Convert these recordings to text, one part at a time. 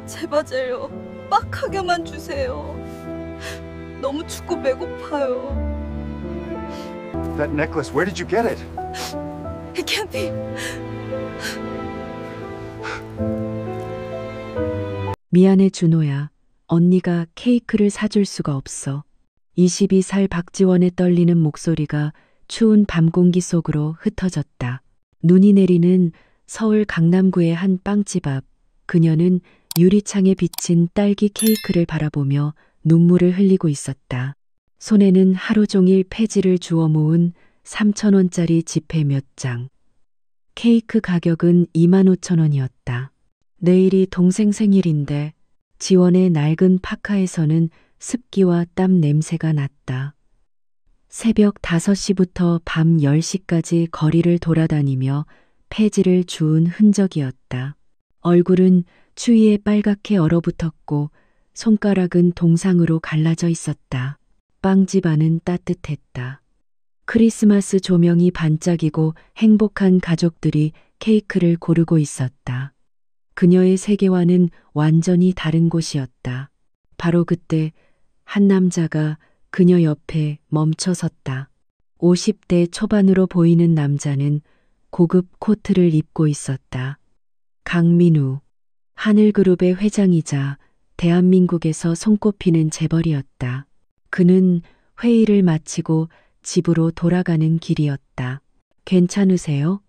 제발요. 빡하게만 주세요. 너무 춥고 배고파요. That necklace, where did you get it? It can't be. 미안해 준호야. 언니가 케이크를 사줄 수가 없어. 22살 박지원의 떨리는 목소리가 추운 밤 공기 속으로 흩어졌다. 눈이 내리는 서울 강남구의 한 빵집 앞. 그녀는 유리창에 비친 딸기 케이크를 바라보며 눈물을 흘리고 있었다. 손에는 하루 종일 폐지를 주워 모은 3,000원짜리 지폐 몇 장. 케이크 가격은 25,000원이었다. 내일이 동생 생일인데 지원의 낡은 파카에서는 습기와 땀 냄새가 났다. 새벽 5시부터 밤 10시까지 거리를 돌아다니며 폐지를 주운 흔적이었다. 얼굴은 추위에 빨갛게 얼어붙었고 손가락은 동상으로 갈라져 있었다. 빵집 안은 따뜻했다. 크리스마스 조명이 반짝이고 행복한 가족들이 케이크를 고르고 있었다. 그녀의 세계와는 완전히 다른 곳이었다. 바로 그때 한 남자가 그녀 옆에 멈춰 섰다. 50대 초반으로 보이는 남자는 고급 코트를 입고 있었다. 강민우, 하늘그룹의 회장이자 대한민국에서 손꼽히는 재벌이었다. 그는 회의를 마치고 집으로 돌아가는 길이었다. 괜찮으세요?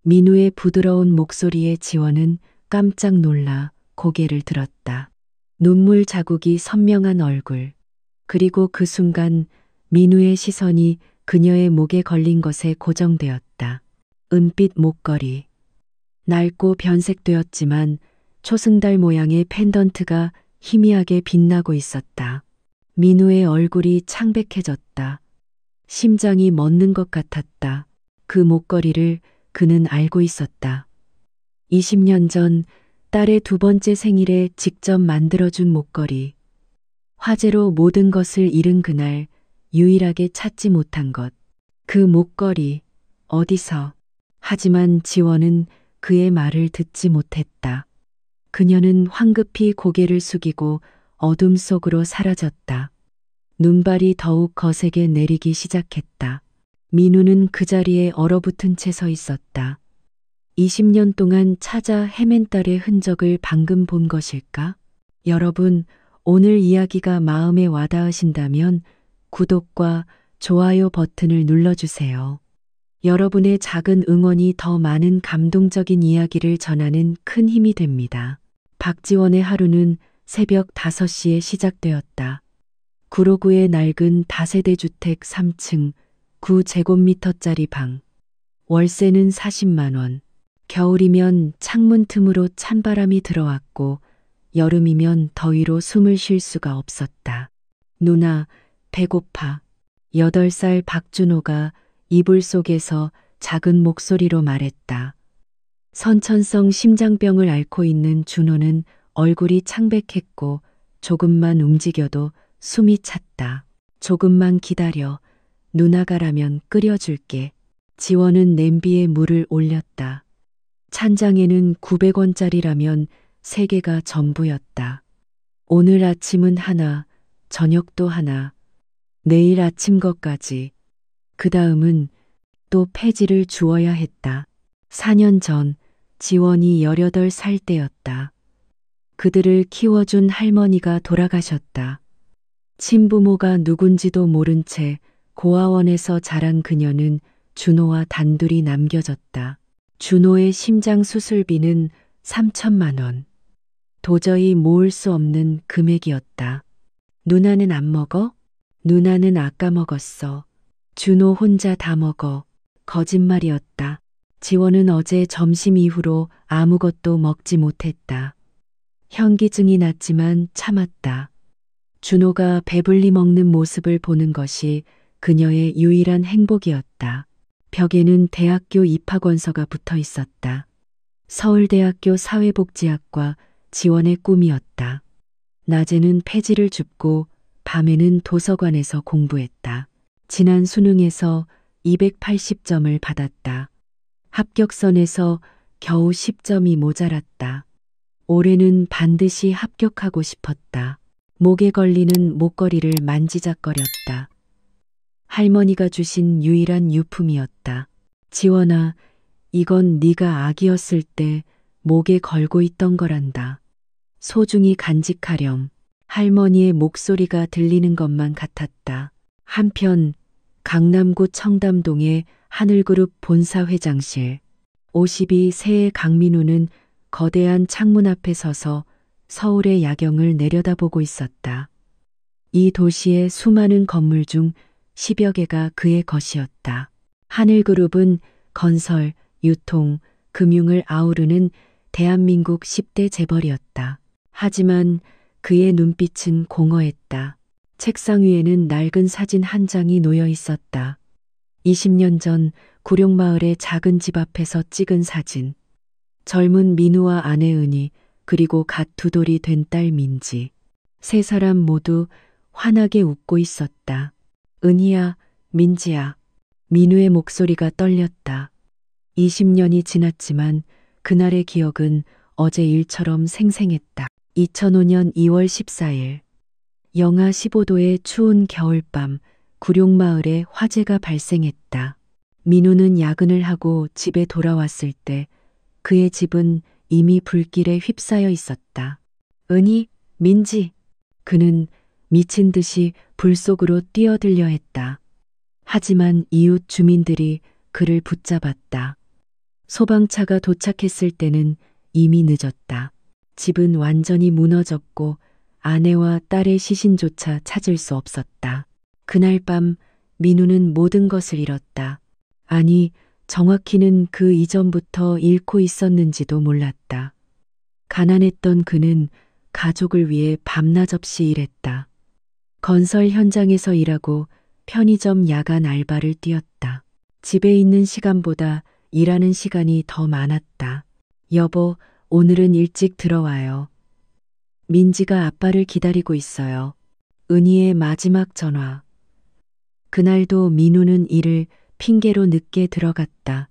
민우의 부드러운 목소리에 지원은 깜짝 놀라 고개를 들었다. 눈물 자국이 선명한 얼굴. 그리고 그 순간 민우의 시선이 그녀의 목에 걸린 것에 고정되었다. 은빛 목걸이. 낡고 변색되었지만 초승달 모양의 펜던트가 희미하게 빛나고 있었다. 민우의 얼굴이 창백해졌다. 심장이 멎는 것 같았다. 그 목걸이를 그는 알고 있었다. 20년 전 딸의 두 번째 생일에 직접 만들어준 목걸이. 화재로 모든 것을 잃은 그날 유일하게 찾지 못한 것. 그 목걸이 어디서? 하지만 지원은 그의 말을 듣지 못했다. 그녀는 황급히 고개를 숙이고 어둠 속으로 사라졌다. 눈발이 더욱 거세게 내리기 시작했다. 민우는 그 자리에 얼어붙은 채 서 있었다. 20년 동안 찾아 헤맨 딸의 흔적을 방금 본 것일까? 여러분, 오늘 이야기가 마음에 와닿으신다면 구독과 좋아요 버튼을 눌러주세요. 여러분의 작은 응원이 더 많은 감동적인 이야기를 전하는 큰 힘이 됩니다. 박지원의 하루는 새벽 5시에 시작되었다. 구로구의 낡은 다세대 주택 3층 9제곱미터짜리 방. 월세는 40만 원. 겨울이면 창문 틈으로 찬바람이 들어왔고 여름이면 더위로 숨을 쉴 수가 없었다. 누나, 배고파. 8살 박준호가 이불 속에서 작은 목소리로 말했다. 선천성 심장병을 앓고 있는 준호는 얼굴이 창백했고 조금만 움직여도 숨이 찼다. 조금만 기다려. 누나가라면 끓여줄게. 지원은 냄비에 물을 올렸다. 찬장에는 900원짜리라면 3개가 전부였다. 오늘 아침은 하나, 저녁도 하나, 내일 아침 것까지. 그 다음은 또 폐지를 주어야 했다. 4년 전 지원이 18살 때였다. 그들을 키워준 할머니가 돌아가셨다. 친부모가 누군지도 모른 채 고아원에서 자란 그녀는 준호와 단둘이 남겨졌다. 준호의 심장 수술비는 3천만 원. 도저히 모을 수 없는 금액이었다. 누나는 안 먹어? 누나는 아까 먹었어. 준호 혼자 다 먹어. 거짓말이었다. 지원은 어제 점심 이후로 아무것도 먹지 못했다. 현기증이 났지만 참았다. 준호가 배불리 먹는 모습을 보는 것이 그녀의 유일한 행복이었다. 벽에는 대학교 입학원서가 붙어 있었다. 서울대학교 사회복지학과 지원의 꿈이었다. 낮에는 폐지를 줍고 밤에는 도서관에서 공부했다. 지난 수능에서 280점을 받았다. 합격선에서 겨우 10점이 모자랐다. 올해는 반드시 합격하고 싶었다. 목에 걸리는 목걸이를 만지작거렸다. 할머니가 주신 유일한 유품이었다. 지원아, 이건 네가 아기였을 때 목에 걸고 있던 거란다. 소중히 간직하렴. 할머니의 목소리가 들리는 것만 같았다. 한편 강남구 청담동의 하늘그룹 본사 회장실. 52세의 강민우는 거대한 창문 앞에 서서 서울의 야경을 내려다보고 있었다. 이 도시의 수많은 건물 중 10여 개가 그의 것이었다. 하늘그룹은 건설, 유통, 금융을 아우르는 대한민국 10대 재벌이었다. 하지만 그의 눈빛은 공허했다. 책상 위에는 낡은 사진 한 장이 놓여 있었다. 20년 전 구룡마을의 작은 집 앞에서 찍은 사진. 젊은 민우와 아내 은희, 그리고 갓 두 돌이 된 딸 민지. 세 사람 모두 환하게 웃고 있었다. 은희야, 민지야. 민우의 목소리가 떨렸다. 20년이 지났지만 그날의 기억은 어제 일처럼 생생했다. 2005년 2월 14일. 영하 15도의 추운 겨울밤, 구룡마을에 화재가 발생했다. 민우는 야근을 하고 집에 돌아왔을 때 그의 집은 이미 불길에 휩싸여 있었다. 은희, 민지. 그는 미친 듯이 불 속으로 뛰어들려 했다. 하지만 이웃 주민들이 그를 붙잡았다. 소방차가 도착했을 때는 이미 늦었다. 집은 완전히 무너졌고 아내와 딸의 시신조차 찾을 수 없었다. 그날 밤 민우는 모든 것을 잃었다. 아니, 정확히는 그 이전부터 잃고 있었는지도 몰랐다. 가난했던 그는 가족을 위해 밤낮 없이 일했다. 건설 현장에서 일하고 편의점 야간 알바를 뛰었다. 집에 있는 시간보다 일하는 시간이 더 많았다. 여보, 오늘은 일찍 들어와요. 민지가 아빠를 기다리고 있어요. 은희의 마지막 전화. 그날도 민우는 일을 핑계로 늦게 들어갔다.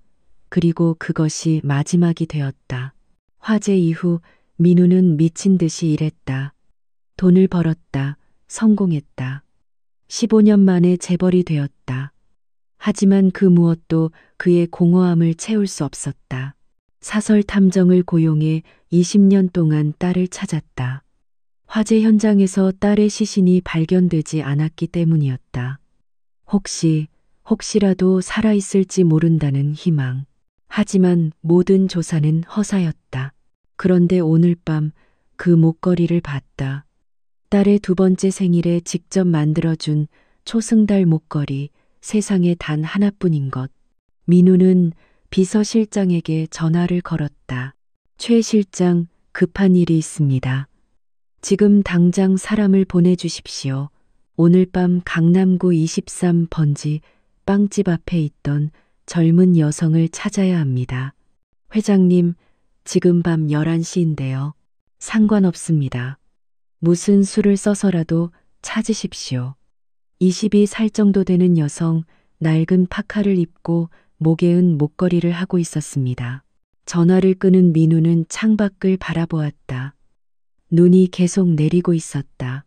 그리고 그것이 마지막이 되었다. 화재 이후 민우는 미친 듯이 일했다. 돈을 벌었다. 성공했다. 15년 만에 재벌이 되었다. 하지만 그 무엇도 그의 공허함을 채울 수 없었다. 사설 탐정을 고용해 20년 동안 딸을 찾았다. 화재 현장에서 딸의 시신이 발견되지 않았기 때문이었다. 혹시라도 살아있을지 모른다는 희망. 하지만 모든 조사는 허사였다. 그런데 오늘 밤 그 목걸이를 봤다. 딸의 두 번째 생일에 직접 만들어준 초승달 목걸이, 세상에 단 하나뿐인 것. 민우는 비서실장에게 전화를 걸었다. 최 실장, 급한 일이 있습니다. 지금 당장 사람을 보내주십시오. 오늘 밤 강남구 23번지 빵집 앞에 있던 젊은 여성을 찾아야 합니다. 회장님, 지금 밤 11시인데요. 상관없습니다. 무슨 수를 써서라도 찾으십시오. 22살 정도 되는 여성, 낡은 파카를 입고 목에 은 목걸이를 하고 있었습니다. 전화를 끊은 민우는 창밖을 바라보았다. 눈이 계속 내리고 있었다.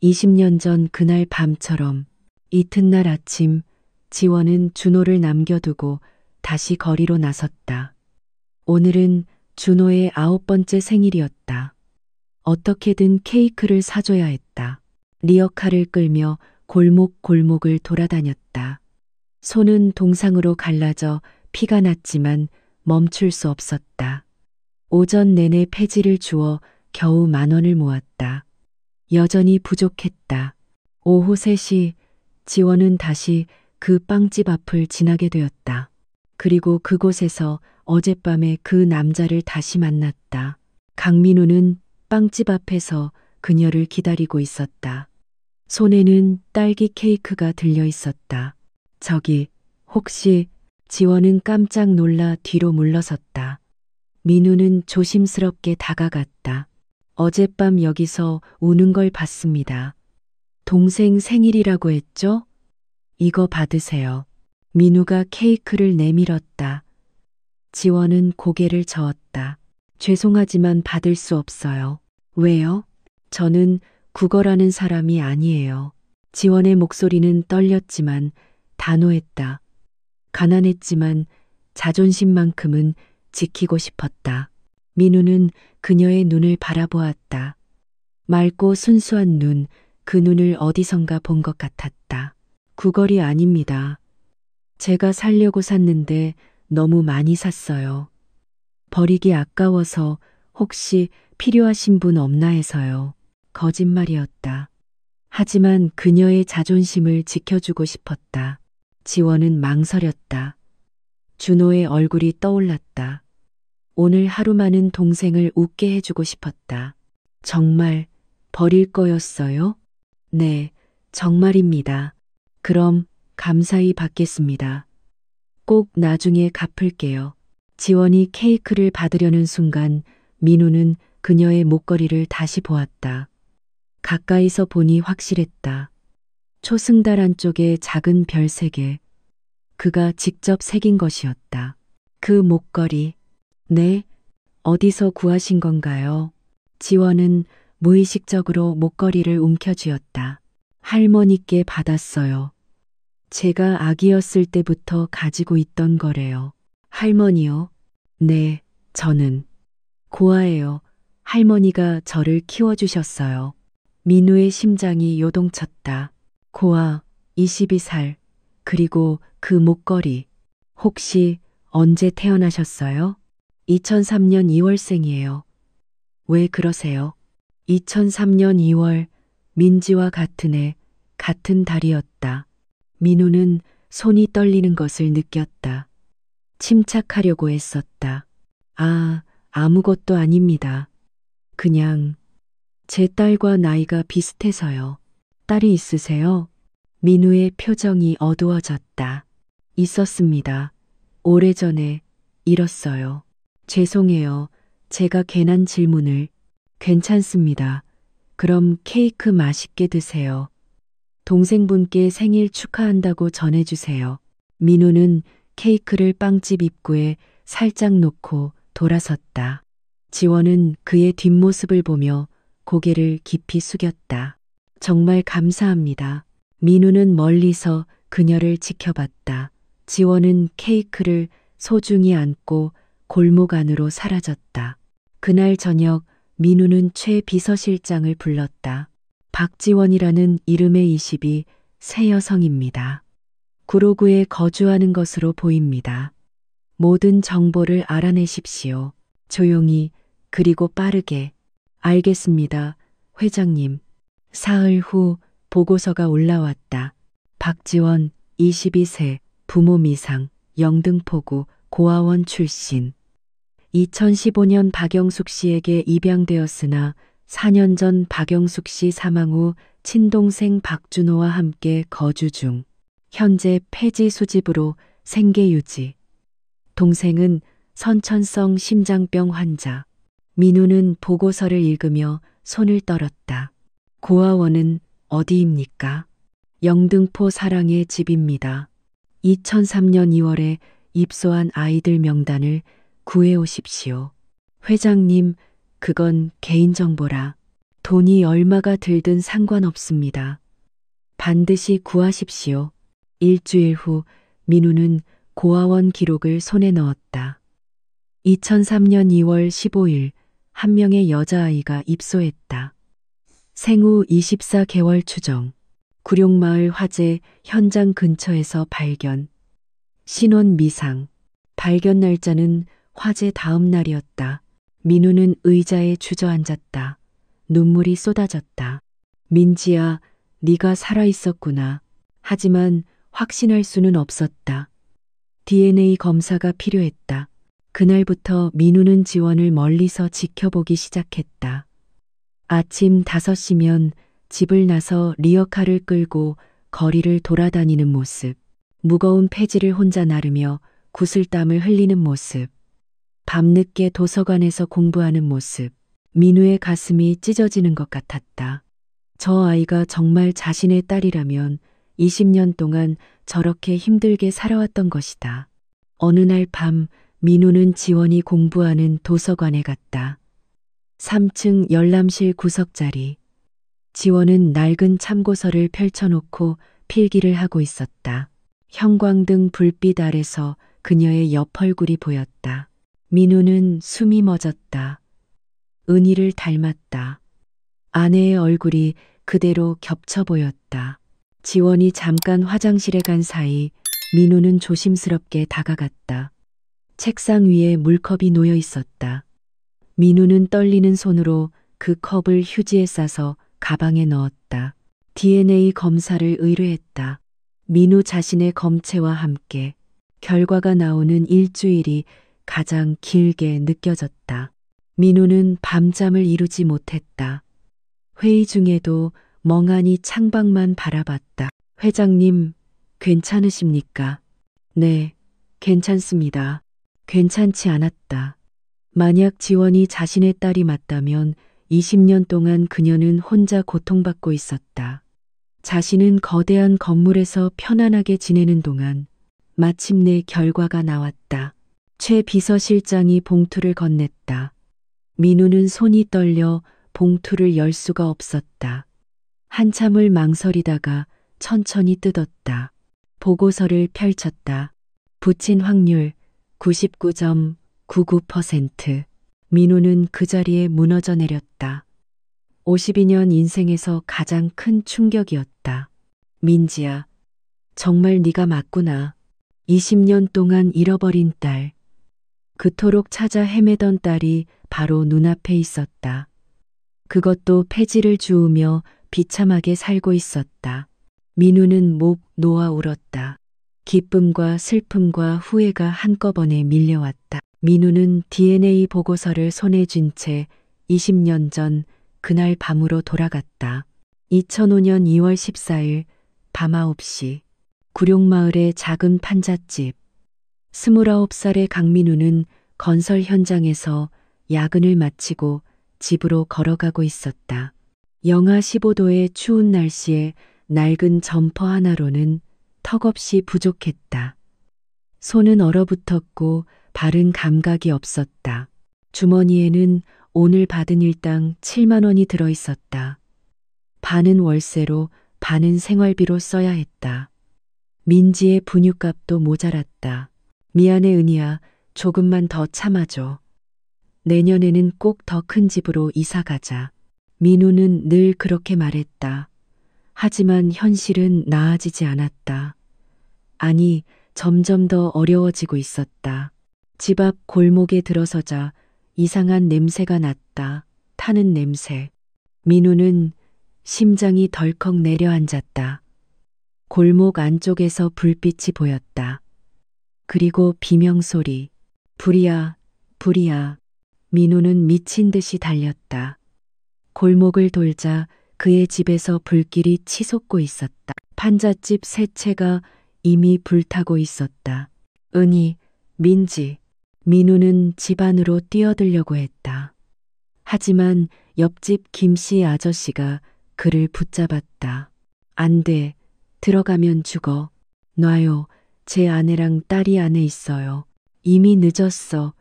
20년 전 그날 밤처럼 이튿날 아침 지원은 준호를 남겨두고 다시 거리로 나섰다. 오늘은 준호의 9번째 생일이었다. 어떻게든 케이크를 사줘야 했다. 리어카를 끌며 골목골목을 돌아다녔다. 손은 동상으로 갈라져 피가 났지만 멈출 수 없었다. 오전 내내 폐지를 주워 겨우 10,000원을 모았다. 여전히 부족했다. 오후 3시 지원은 다시 그 빵집 앞을 지나게 되었다. 그리고 그곳에서 어젯밤에 그 남자를 다시 만났다. 강민우는 빵집 앞에서 그녀를 기다리고 있었다. 손에는 딸기 케이크가 들려 있었다. 저기, 혹시 지원은 깜짝 놀라 뒤로 물러섰다. 민우는 조심스럽게 다가갔다. 어젯밤 여기서 우는 걸 봤습니다. 동생 생일이라고 했죠? 이거 받으세요. 민우가 케이크를 내밀었다. 지원은 고개를 저었다. 죄송하지만 받을 수 없어요. 왜요? 저는 국어라는 사람이 아니에요. 지원의 목소리는 떨렸지만 단호했다. 가난했지만 자존심만큼은 지키고 싶었다. 민우는 그녀의 눈을 바라보았다. 맑고 순수한 눈, 그 눈을 어디선가 본 것 같았다. 구걸이 아닙니다. 제가 살려고 샀는데 너무 많이 샀어요. 버리기 아까워서 혹시 필요하신 분 없나 해서요. 거짓말이었다. 하지만 그녀의 자존심을 지켜주고 싶었다. 지원은 망설였다. 준호의 얼굴이 떠올랐다. 오늘 하루만은 동생을 웃게 해주고 싶었다. 정말 버릴 거였어요? 네, 정말입니다. 그럼 감사히 받겠습니다. 꼭 나중에 갚을게요. 지원이 케이크를 받으려는 순간 민우는 그녀의 목걸이를 다시 보았다. 가까이서 보니 확실했다. 초승달 안쪽에 작은 별 3개. 그가 직접 새긴 것이었다. 그 목걸이. 네? 어디서 구하신 건가요? 지원은 무의식적으로 목걸이를 움켜쥐었다. 할머니께 받았어요. 제가 아기였을 때부터 가지고 있던 거래요. 할머니요? 네, 저는. 고아예요. 할머니가 저를 키워주셨어요. 민우의 심장이 요동쳤다. 고아, 22살. 그리고 그 목걸이. 혹시 언제 태어나셨어요? 2003년 2월생이에요. 왜 그러세요? 2003년 2월, 민지와 같은 해, 같은 달이었다. 민우는 손이 떨리는 것을 느꼈다. 침착하려고 했었다. 아, 아무것도 아닙니다. 그냥 제 딸과 나이가 비슷해서요. 딸이 있으세요? 민우의 표정이 어두워졌다. 있었습니다. 오래전에 잃었어요. 죄송해요. 제가 괜한 질문을. 괜찮습니다. 그럼 케이크 맛있게 드세요. 동생분께 생일 축하한다고 전해주세요. 민우는 케이크를 빵집 입구에 살짝 놓고 돌아섰다. 지원은 그의 뒷모습을 보며 고개를 깊이 숙였다. 정말 감사합니다. 민우는 멀리서 그녀를 지켜봤다. 지원은 케이크를 소중히 안고 골목 안으로 사라졌다. 그날 저녁 민우는 최 비서실장을 불렀다. 박지원이라는 이름의 20이 새 여성입니다. 구로구에 거주하는 것으로 보입니다. 모든 정보를 알아내십시오. 조용히 그리고 빠르게. 알겠습니다, 회장님. 사흘 후 보고서가 올라왔다. 박지원 22세, 부모 미상, 영등포구 고아원 출신. 2015년 박영숙 씨에게 입양되었으나 4년 전 박영숙 씨 사망 후 친동생 박준호와 함께 거주 중. 현재 폐지 수집으로 생계 유지. 동생은 선천성 심장병 환자. 민우는 보고서를 읽으며 손을 떨었다. 고아원은 어디입니까? 영등포 사랑의 집입니다. 2003년 2월에 입소한 아이들 명단을 구해 오십시오. 회장님, 그건 개인정보라. 돈이 얼마가 들든 상관없습니다. 반드시 구하십시오. 일주일 후 민우는 고아원 기록을 손에 넣었다. 2003년 2월 15일 한 명의 여자아이가 입소했다. 생후 24개월 추정. 구룡마을 화재 현장 근처에서 발견. 신원 미상. 발견 날짜는 화재 다음 날이었다. 민우는 의자에 주저앉았다. 눈물이 쏟아졌다. 민지야, 네가 살아있었구나. 하지만 확신할 수는 없었다. DNA 검사가 필요했다. 그날부터 민우는 지원을 멀리서 지켜보기 시작했다. 아침 5시면 집을 나서 리어카를 끌고 거리를 돌아다니는 모습. 무거운 폐지를 혼자 나르며 구슬땀을 흘리는 모습. 밤늦게 도서관에서 공부하는 모습. 민우의 가슴이 찢어지는 것 같았다. 저 아이가 정말 자신의 딸이라면 20년 동안 저렇게 힘들게 살아왔던 것이다. 어느 날 밤 민우는 지원이 공부하는 도서관에 갔다. 3층 열람실 구석자리. 지원은 낡은 참고서를 펼쳐놓고 필기를 하고 있었다. 형광등 불빛 아래서 그녀의 옆얼굴이 보였다. 민우는 숨이 멎었다. 은희를 닮았다. 아내의 얼굴이 그대로 겹쳐 보였다. 지원이 잠깐 화장실에 간 사이 민우는 조심스럽게 다가갔다. 책상 위에 물컵이 놓여 있었다. 민우는 떨리는 손으로 그 컵을 휴지에 싸서 가방에 넣었다. DNA 검사를 의뢰했다. 민우 자신의 검체와 함께 결과가 나오는 일주일이 가장 길게 느껴졌다. 민우는 밤잠을 이루지 못했다. 회의 중에도 멍하니 창밖만 바라봤다. 회장님, 괜찮으십니까? 네, 괜찮습니다. 괜찮지 않았다. 만약 지원이 자신의 딸이 맞다면 20년 동안 그녀는 혼자 고통받고 있었다. 자신은 거대한 건물에서 편안하게 지내는 동안 마침내 결과가 나왔다. 최 비서실장이 봉투를 건넸다. 민우는 손이 떨려 봉투를 열 수가 없었다. 한참을 망설이다가 천천히 뜯었다. 보고서를 펼쳤다. 붙인 확률 99.99%. 민우는 그 자리에 무너져 내렸다. 52년 인생에서 가장 큰 충격이었다. 민지야, 정말 네가 맞구나. 20년 동안 잃어버린 딸. 그토록 찾아 헤매던 딸이 바로 눈앞에 있었다. 그것도 폐지를 주우며 비참하게 살고 있었다. 민우는 목 놓아 울었다. 기쁨과 슬픔과 후회가 한꺼번에 밀려왔다. 민우는 DNA 보고서를 손에 쥔 채 20년 전 그날 밤으로 돌아갔다. 2005년 2월 14일 밤 9시 구룡마을의 작은 판잣집. 29살의 강민우는 건설 현장에서 야근을 마치고 집으로 걸어가고 있었다. 영하 15도의 추운 날씨에 낡은 점퍼 하나로는 턱없이 부족했다. 손은 얼어붙었고 발은 감각이 없었다. 주머니에는 오늘 받은 일당 7만 원이 들어 있었다. 반은 월세로 반은 생활비로 써야 했다. 민지의 분유값도 모자랐다. 미안해 은희야, 조금만 더 참아줘. 내년에는 꼭 더 큰 집으로 이사 가자. 민우는 늘 그렇게 말했다. 하지만 현실은 나아지지 않았다. 아니, 점점 더 어려워지고 있었다. 집 앞 골목에 들어서자 이상한 냄새가 났다. 타는 냄새. 민우는 심장이 덜컥 내려앉았다. 골목 안쪽에서 불빛이 보였다. 그리고 비명소리. 불이야, 불이야. 민우는 미친 듯이 달렸다. 골목을 돌자 그의 집에서 불길이 치솟고 있었다. 판잣집 세 채가 이미 불타고 있었다. 은희, 민지. 민우는 집 안으로 뛰어들려고 했다. 하지만 옆집 김씨 아저씨가 그를 붙잡았다. 안 돼. 들어가면 죽어. 놔요. 제 아내랑 딸이 안에 있어요. 이미 늦었어.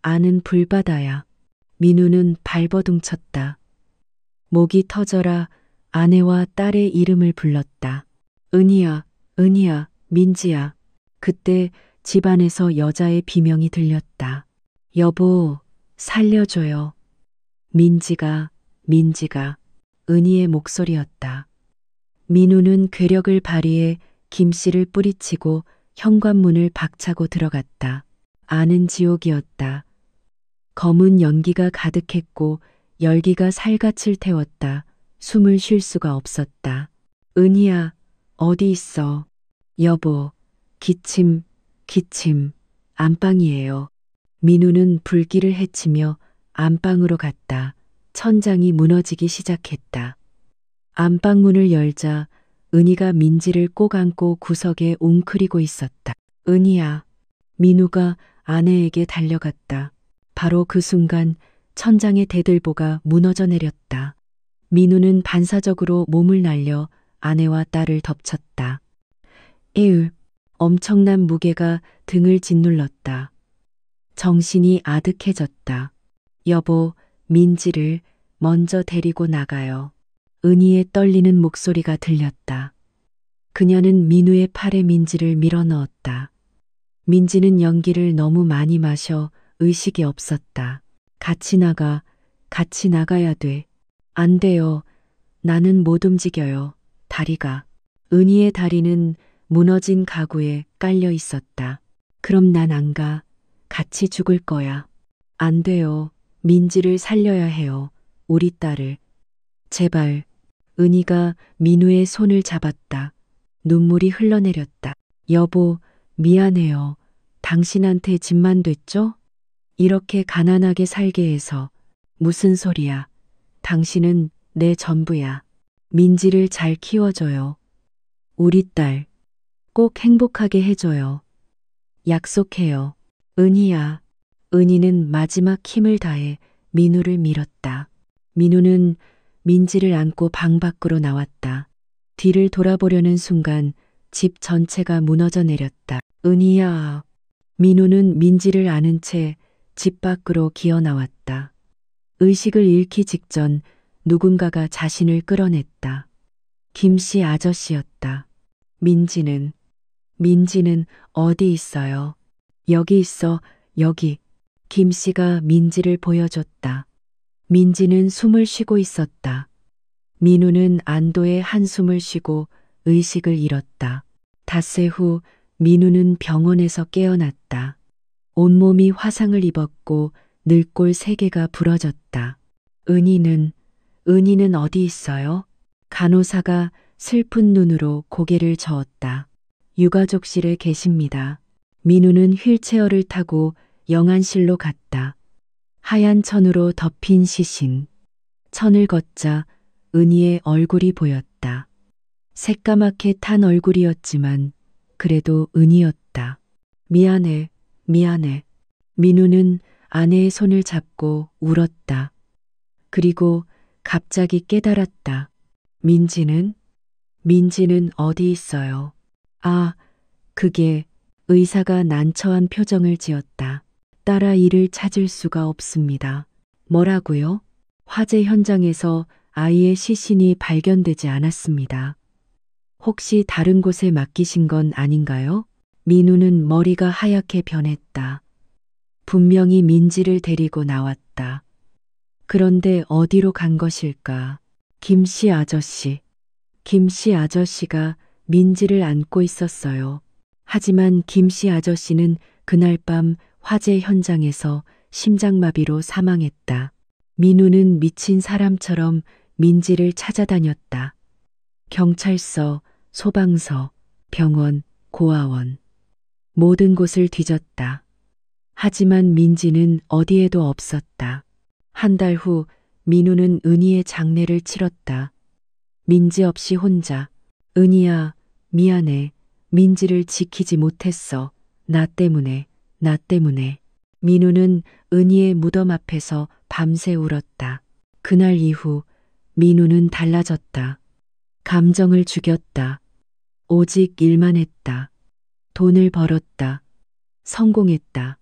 안은 불바다야. 민우는 발버둥 쳤다. 목이 터져라 아내와 딸의 이름을 불렀다. 은희야, 은희야, 민지야. 그때 집안에서 여자의 비명이 들렸다. 여보, 살려줘요. 민지가, 은희의 목소리였다. 민우는 괴력을 발휘해 김씨를 뿌리치고 현관문을 박차고 들어갔다. 안은 지옥이었다. 검은 연기가 가득했고 열기가 살갗을 태웠다. 숨을 쉴 수가 없었다. 은희야, 어디 있어? 여보, 기침, 안방이에요. 민우는 불길을 헤치며 안방으로 갔다. 천장이 무너지기 시작했다. 안방문을 열자 은희가 민지를 꼭 안고 구석에 웅크리고 있었다. 은희야. 민우가 아내에게 달려갔다. 바로 그 순간 천장의 대들보가 무너져 내렸다. 민우는 반사적으로 몸을 날려 아내와 딸을 덮쳤다. 에휴, 엄청난 무게가 등을 짓눌렀다. 정신이 아득해졌다. 여보, 민지를 먼저 데리고 나가요. 은희의 떨리는 목소리가 들렸다. 그녀는 민우의 팔에 민지를 밀어 넣었다. 민지는 연기를 너무 많이 마셔 의식이 없었다. 같이 나가야 돼. 안 돼요. 나는 못 움직여요. 다리가. 은희의 다리는 무너진 가구에 깔려 있었다. 그럼 난 안 가. 같이 죽을 거야. 안 돼요. 민지를 살려야 해요. 우리 딸을. 제발. 은희가 민우의 손을 잡았다. 눈물이 흘러내렸다. 여보, 미안해요. 당신한테 짐만 됐죠? 이렇게 가난하게 살게 해서. 무슨 소리야. 당신은 내 전부야. 민지를 잘 키워줘요. 우리 딸. 꼭 행복하게 해줘요. 약속해요. 은희야. 은희는 마지막 힘을 다해 민우를 밀었다. 민우는 민지를 안고 방 밖으로 나왔다. 뒤를 돌아보려는 순간 집 전체가 무너져 내렸다. 은희야. 민우는 민지를 안은 채 집 밖으로 기어 나왔다. 의식을 잃기 직전 누군가가 자신을 끌어냈다. 김씨 아저씨였다. 민지는 어디 있어요? 여기 있어, 여기. 김씨가 민지를 보여줬다. 민지는 숨을 쉬고 있었다. 민우는 안도의 한숨을 쉬고 의식을 잃었다. 닷새 후 민우는 병원에서 깨어났다. 온몸이 화상을 입었고 늙골 3개가 부러졌다. 은희는 어디 있어요? 간호사가 슬픈 눈으로 고개를 저었다. 유가족실에 계십니다. 민우는 휠체어를 타고 영안실로 갔다. 하얀 천으로 덮인 시신. 천을 걷자 은희의 얼굴이 보였다. 새까맣게 탄 얼굴이었지만 그래도 은희였다. 미안해. 민우는 아내의 손을 잡고 울었다. 그리고 갑자기 깨달았다. 민지는 어디 있어요? 아, 그게. 의사가 난처한 표정을 지었다. 딸아 이를 찾을 수가 없습니다. 뭐라고요? 화재 현장에서 아이의 시신이 발견되지 않았습니다. 혹시 다른 곳에 맡기신 건 아닌가요? 민우는 머리가 하얗게 변했다. 분명히 민지를 데리고 나왔다. 그런데 어디로 간 것일까? 김씨 아저씨가 민지를 안고 있었어요. 하지만 김씨 아저씨는 그날 밤 화재 현장에서 심장마비로 사망했다. 민우는 미친 사람처럼 민지를 찾아다녔다. 경찰서, 소방서, 병원, 고아원. 모든 곳을 뒤졌다. 하지만 민지는 어디에도 없었다. 한 달 후 민우는 은희의 장례를 치렀다. 민지 없이 혼자. 은희야, 미안해. 민지를 지키지 못했어. 나 때문에. 민우는 은희의 무덤 앞에서 밤새 울었다. 그날 이후 민우는 달라졌다. 감정을 죽였다. 오직 일만 했다. 돈을 벌었다. 성공했다.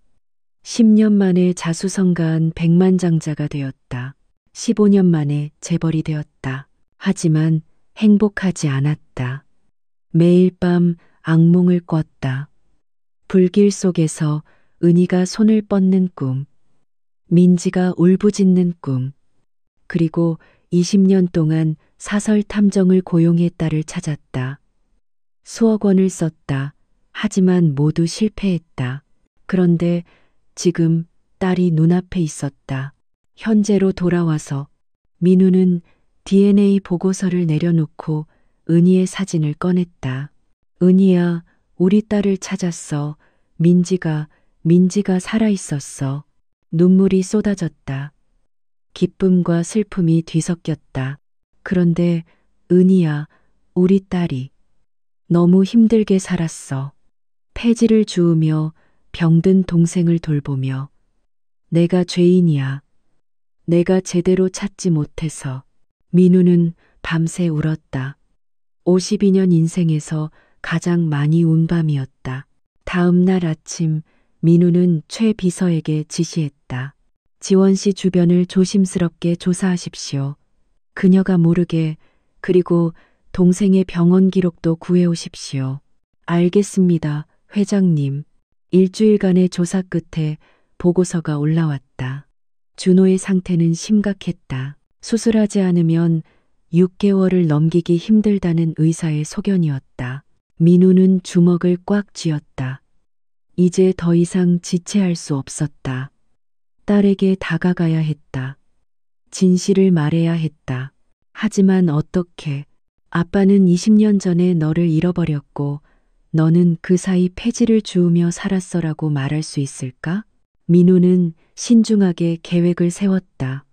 10년 만에 자수성가한 백만장자가 되었다. 15년 만에 재벌이 되었다. 하지만 행복하지 않았다. 매일 밤 악몽을 꿨다. 불길 속에서 은희가 손을 뻗는 꿈, 민지가 울부짖는 꿈, 그리고 20년 동안 사설 탐정을 고용해 딸을 찾았다. 수억 원을 썼다. 하지만 모두 실패했다. 그런데 지금 딸이 눈앞에 있었다. 현재로 돌아와서 민우는 DNA 보고서를 내려놓고 은희의 사진을 꺼냈다. 은희야, 우리 딸을 찾았어. 민지가 살아있었어. 눈물이 쏟아졌다. 기쁨과 슬픔이 뒤섞였다. 그런데 은희야, 우리 딸이 너무 힘들게 살았어. 폐지를 주우며 병든 동생을 돌보며. 내가 죄인이야. 내가 제대로 찾지 못해서. 민우는 밤새 울었다. 52년 인생에서 가장 많이 운 밤이었다. 다음 날 아침 민우는 최 비서에게 지시했다. 지원 씨 주변을 조심스럽게 조사하십시오. 그녀가 모르게, 그리고 동생의 병원 기록도 구해오십시오. 알겠습니다, 회장님. 일주일간의 조사 끝에 보고서가 올라왔다. 준호의 상태는 심각했다. 수술하지 않으면 6개월을 넘기기 힘들다는 의사의 소견이었다. 민우는 주먹을 꽉 쥐었다. 이제 더 이상 지체할 수 없었다. 딸에게 다가가야 했다. 진실을 말해야 했다. 하지만 어떻게? 아빠는 20년 전에 너를 잃어버렸고 너는 그 사이 폐지를 주우며 살았어라고 말할 수 있을까? 민우는 신중하게 계획을 세웠다.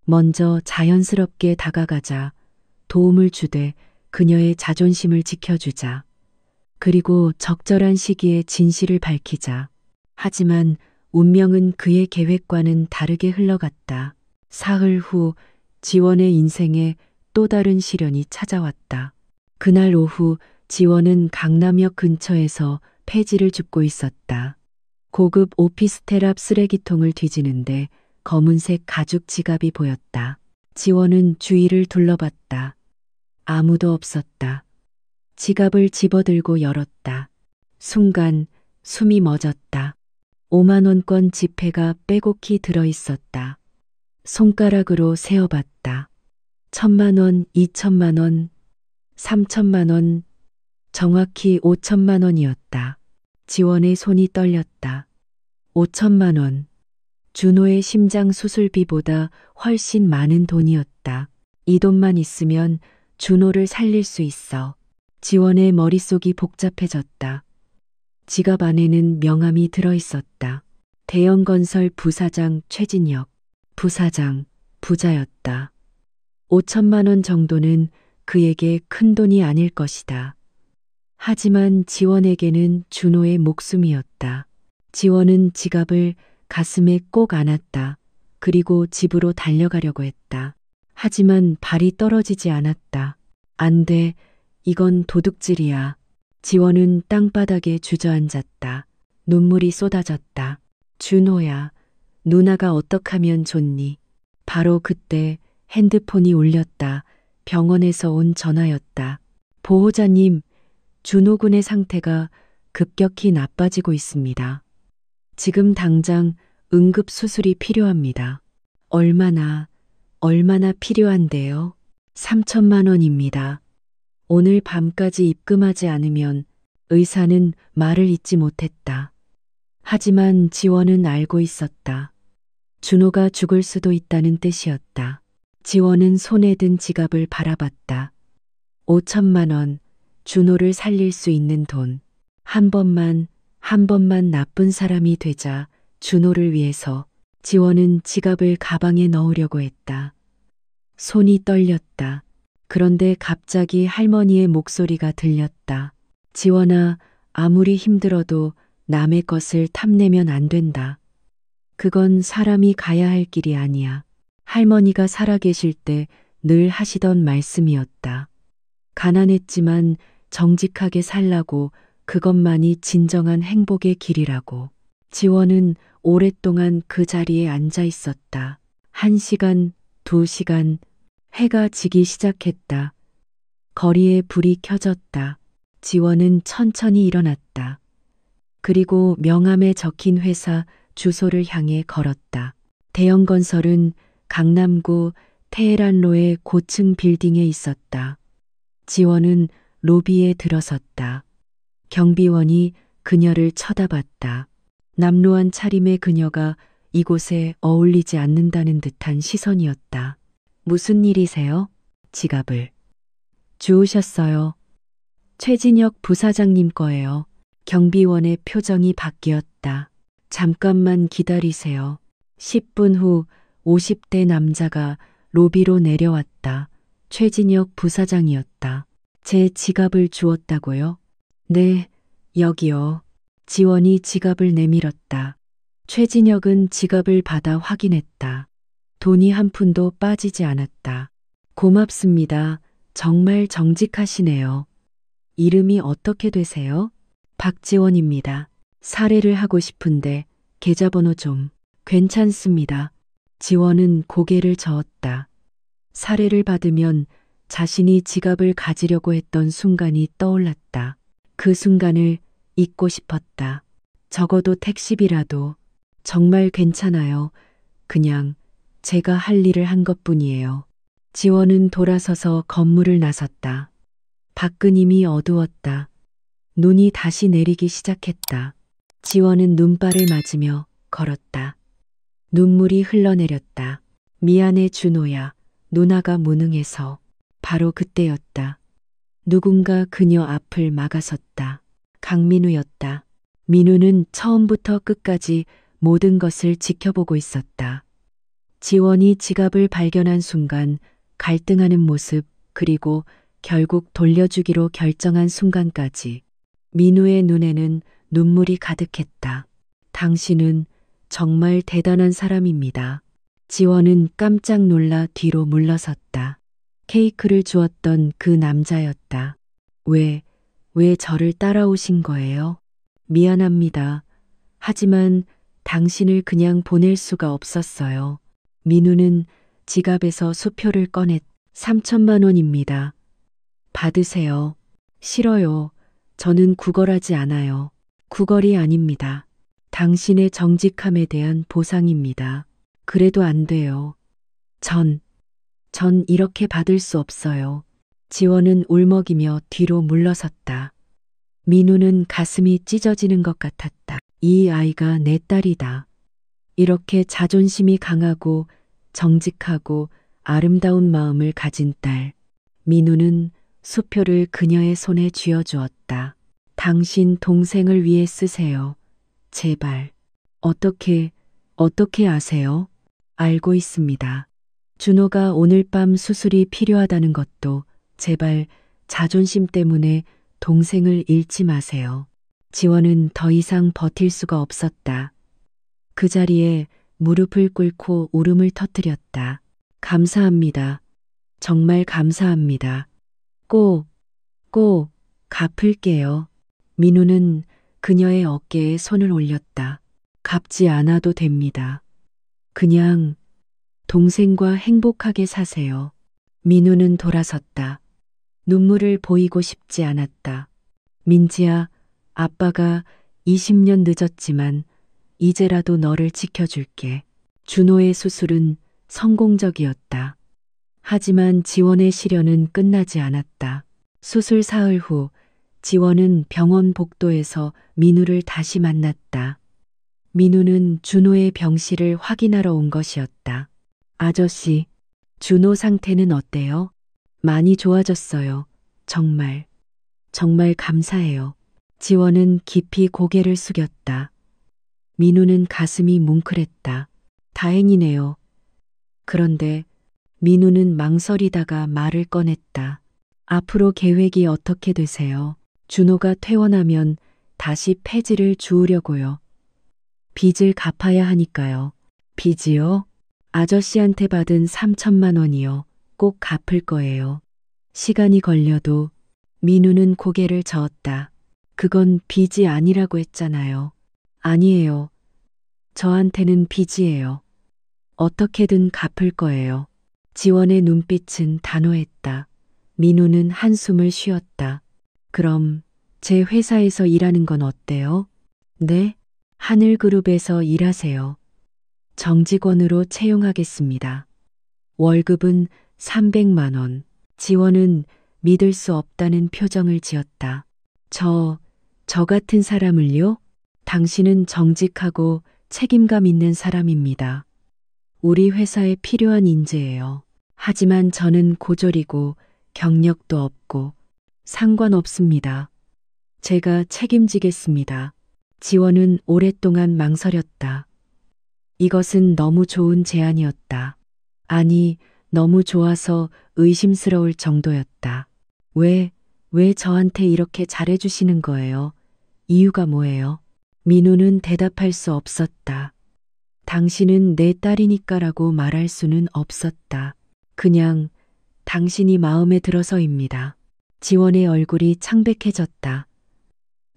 먼저 자연스럽게 다가가자. 도움을 주되 그녀의 자존심을 지켜주자. 그리고 적절한 시기에 진실을 밝히자. 하지만 운명은 그의 계획과는 다르게 흘러갔다. 사흘 후 지원의 인생에 또 다른 시련이 찾아왔다. 그날 오후 지원은 강남역 근처에서 폐지를 줍고 있었다. 고급 오피스텔 앞 쓰레기통을 뒤지는데 검은색 가죽 지갑이 보였다. 지원은 주위를 둘러봤다. 아무도 없었다. 지갑을 집어들고 열었다. 순간 숨이 멎었다. 5만 원권 지폐가 빼곡히 들어있었다. 손가락으로 세어봤다. 1,000만 원, 2,000만 원, 3,000만 원, 정확히 5,000만 원이었다. 지원의 손이 떨렸다. 5,000만 원. 준호의 심장 수술비보다 훨씬 많은 돈이었다. 이 돈만 있으면 준호를 살릴 수 있어. 지원의 머릿속이 복잡해졌다. 지갑 안에는 명함이 들어있었다. 대형건설 부사장 최진혁. 부사장, 부자였다. 5,000만 원 정도는 그에게 큰 돈이 아닐 것이다. 하지만 지원에게는 준호의 목숨이었다. 지원은 지갑을 가슴에 꼭 안았다. 그리고 집으로 달려가려고 했다. 하지만 발이 떨어지지 않았다. 안 돼. 이건 도둑질이야. 지원은 땅바닥에 주저앉았다. 눈물이 쏟아졌다. 준호야, 누나가 어떡하면 좋니? 바로 그때 핸드폰이 울렸다. 병원에서 온 전화였다. 보호자님, 준호 군의 상태가 급격히 나빠지고 있습니다. 지금 당장 응급 수술이 필요합니다. 얼마나 필요한데요? 3,000만 원입니다. 오늘 밤까지 입금하지 않으면 의사는 말을 잇지 못했다. 하지만 지원은 알고 있었다. 준호가 죽을 수도 있다는 뜻이었다. 지원은 손에 든 지갑을 바라봤다. 5,000만 원, 준호를 살릴 수 있는 돈. 한 번만 나쁜 사람이 되자 준호를 위해서. 지원은 지갑을 가방에 넣으려고 했다. 손이 떨렸다. 그런데 갑자기 할머니의 목소리가 들렸다. 지원아, 아무리 힘들어도 남의 것을 탐내면 안 된다. 그건 사람이 가야 할 길이 아니야. 할머니가 살아계실 때 늘 하시던 말씀이었다. 가난했지만 정직하게 살라고, 그것만이 진정한 행복의 길이라고. 지원은 오랫동안 그 자리에 앉아 있었다. 1시간, 2시간, 해가 지기 시작했다. 거리에 불이 켜졌다. 지원은 천천히 일어났다. 그리고 명함에 적힌 회사 주소를 향해 걸었다. 대형 건설은 강남구 테헤란로의 고층 빌딩에 있었다. 지원은 로비에 들어섰다. 경비원이 그녀를 쳐다봤다. 남루한 차림의 그녀가 이곳에 어울리지 않는다는 듯한 시선이었다. 무슨 일이세요? 지갑을 주우셨어요. 최진혁 부사장님 거예요. 경비원의 표정이 바뀌었다. 잠깐만 기다리세요. 10분 후 50대 남자가 로비로 내려왔다. 최진혁 부사장이었다. 제 지갑을 주었다고요? 네, 여기요. 지원이 지갑을 내밀었다. 최진혁은 지갑을 받아 확인했다. 돈이 한 푼도 빠지지 않았다. 고맙습니다. 정말 정직하시네요. 이름이 어떻게 되세요? 박지원입니다. 사례를 하고 싶은데 계좌번호 좀. 괜찮습니다. 지원은 고개를 저었다. 사례를 받으면 자신이 지갑을 가지려고 했던 순간이 떠올랐다. 그 순간을 잊고 싶었다. 적어도 택시비라도. 정말 괜찮아요. 그냥 제가 할 일을 한 것뿐이에요. 지원은 돌아서서 건물을 나섰다. 밖은 이미 어두웠다. 눈이 다시 내리기 시작했다. 지원은 눈발을 맞으며 걸었다. 눈물이 흘러내렸다. 미안해 준호야. 누나가 무능해서. 바로 그때였다. 누군가 그녀 앞을 막아섰다. 강민우였다. 민우는 처음부터 끝까지 모든 것을 지켜보고 있었다. 지원이 지갑을 발견한 순간 갈등하는 모습, 그리고 결국 돌려주기로 결정한 순간까지 민우의 눈에는 눈물이 가득했다. 당신은 정말 대단한 사람입니다. 지원은 깜짝 놀라 뒤로 물러섰다. 케이크를 주었던 그 남자였다. 왜 저를 따라오신 거예요? 미안합니다. 하지만 당신을 그냥 보낼 수가 없었어요. 민우는 지갑에서 수표를 꺼냈. 3천만 원입니다. 받으세요. 싫어요. 저는 구걸하지 않아요. 구걸이 아닙니다. 당신의 정직함에 대한 보상입니다. 그래도 안 돼요. 전 이렇게 받을 수 없어요. 지원은 울먹이며 뒤로 물러섰다. 민우는 가슴이 찢어지는 것 같았다. 이 아이가 내 딸이다. 이렇게 자존심이 강하고 정직하고 아름다운 마음을 가진 딸. 민우는 수표를 그녀의 손에 쥐어주었다. 당신 동생을 위해 쓰세요. 제발. 어떻게 아세요? 알고 있습니다. 준호가 오늘 밤 수술이 필요하다는 것도 제발 자존심 때문에 동생을 잃지 마세요. 지원은 더 이상 버틸 수가 없었다. 그 자리에 무릎을 꿇고 울음을 터뜨렸다. 감사합니다. 정말 감사합니다. 꼭 갚을게요. 민우는 그녀의 어깨에 손을 올렸다. 갚지 않아도 됩니다. 그냥 동생과 행복하게 사세요. 민우는 돌아섰다. 눈물을 보이고 싶지 않았다. 민지야, 아빠가 20년 늦었지만 이제라도 너를 지켜줄게. 준호의 수술은 성공적이었다. 하지만 지원의 시련은 끝나지 않았다. 수술 사흘 후 지원은 병원 복도에서 민우를 다시 만났다. 민우는 준호의 병실을 확인하러 온 것이었다. 아저씨, 준호 상태는 어때요? 많이 좋아졌어요. 정말 감사해요. 지원은 깊이 고개를 숙였다. 민우는 가슴이 뭉클했다. 다행이네요. 그런데 민우는 망설이다가 말을 꺼냈다. 앞으로 계획이 어떻게 되세요? 준호가 퇴원하면 다시 폐지를 주우려고요. 빚을 갚아야 하니까요. 빚이요? 아저씨한테 받은 3천만 원이요. 꼭 갚을 거예요. 시간이 걸려도. 민우는 고개를 저었다. 그건 빚이 아니라고 했잖아요. 아니에요. 저한테는 빚이에요. 어떻게든 갚을 거예요. 지원의 눈빛은 단호했다. 민우는 한숨을 쉬었다. 그럼 제 회사에서 일하는 건 어때요? 네? 하늘그룹에서 일하세요. 정직원으로 채용하겠습니다. 월급은 300만 원. 지원은 믿을 수 없다는 표정을 지었다. 저 같은 사람을요? 당신은 정직하고 책임감 있는 사람입니다. 우리 회사에 필요한 인재예요. 하지만 저는 고졸이고 경력도 없고 상관없습니다. 제가 책임지겠습니다. 지원은 오랫동안 망설였다. 이것은 너무 좋은 제안이었다. 아니, 너무 좋아서 의심스러울 정도였다. 왜 저한테 이렇게 잘해주시는 거예요? 이유가 뭐예요? 민우는 대답할 수 없었다. 당신은 내 딸이니까라고 말할 수는 없었다. 그냥 당신이 마음에 들어서입니다. 지원의 얼굴이 창백해졌다.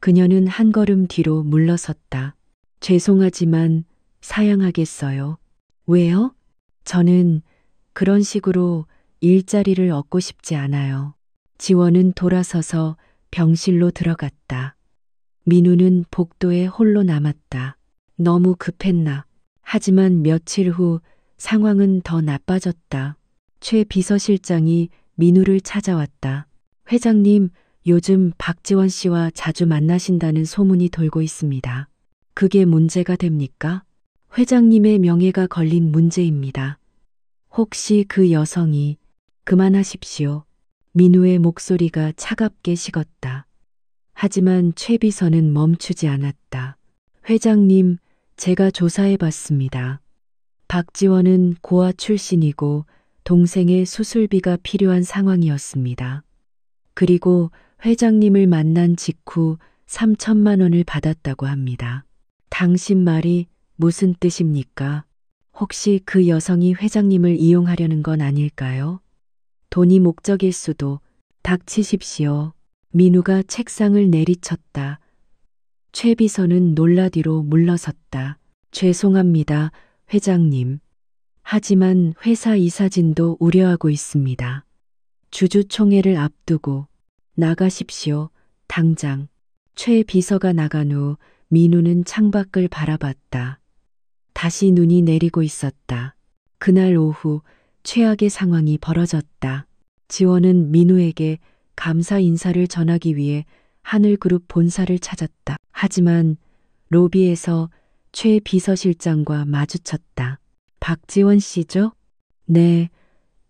그녀는 한 걸음 뒤로 물러섰다. 죄송하지만 사양하겠어요. 왜요? 저는 그런 식으로 일자리를 얻고 싶지 않아요. 지원은 돌아서서 병실로 들어갔다. 민우는 복도에 홀로 남았다. 너무 급했나. 하지만 며칠 후 상황은 더 나빠졌다. 최 비서실장이 민우를 찾아왔다. 회장님, 요즘 박지원 씨와 자주 만나신다는 소문이 돌고 있습니다. 그게 문제가 됩니까? 회장님의 명예가 걸린 문제입니다. 혹시 그 여성이 그만하십시오. 민우의 목소리가 차갑게 식었다. 하지만 최 비서는 멈추지 않았다. 회장님, 제가 조사해 봤습니다. 박지원은 고아 출신이고 동생의 수술비가 필요한 상황이었습니다. 그리고 회장님을 만난 직후 3천만 원을 받았다고 합니다. 당신 말이 무슨 뜻입니까? 혹시 그 여성이 회장님을 이용하려는 건 아닐까요? 돈이 목적일 수도. 닥치십시오. 민우가 책상을 내리쳤다. 최 비서는 놀라 뒤로 물러섰다. 죄송합니다, 회장님. 하지만 회사 이사진도 우려하고 있습니다. 주주총회를 앞두고 나가십시오, 당장. 최 비서가 나간 후 민우는 창밖을 바라봤다. 다시 눈이 내리고 있었다. 그날 오후 최악의 상황이 벌어졌다. 지원은 민우에게 감사 인사를 전하기 위해 하늘그룹 본사를 찾았다. 하지만 로비에서 최 비서실장과 마주쳤다. 박지원 씨죠? 네,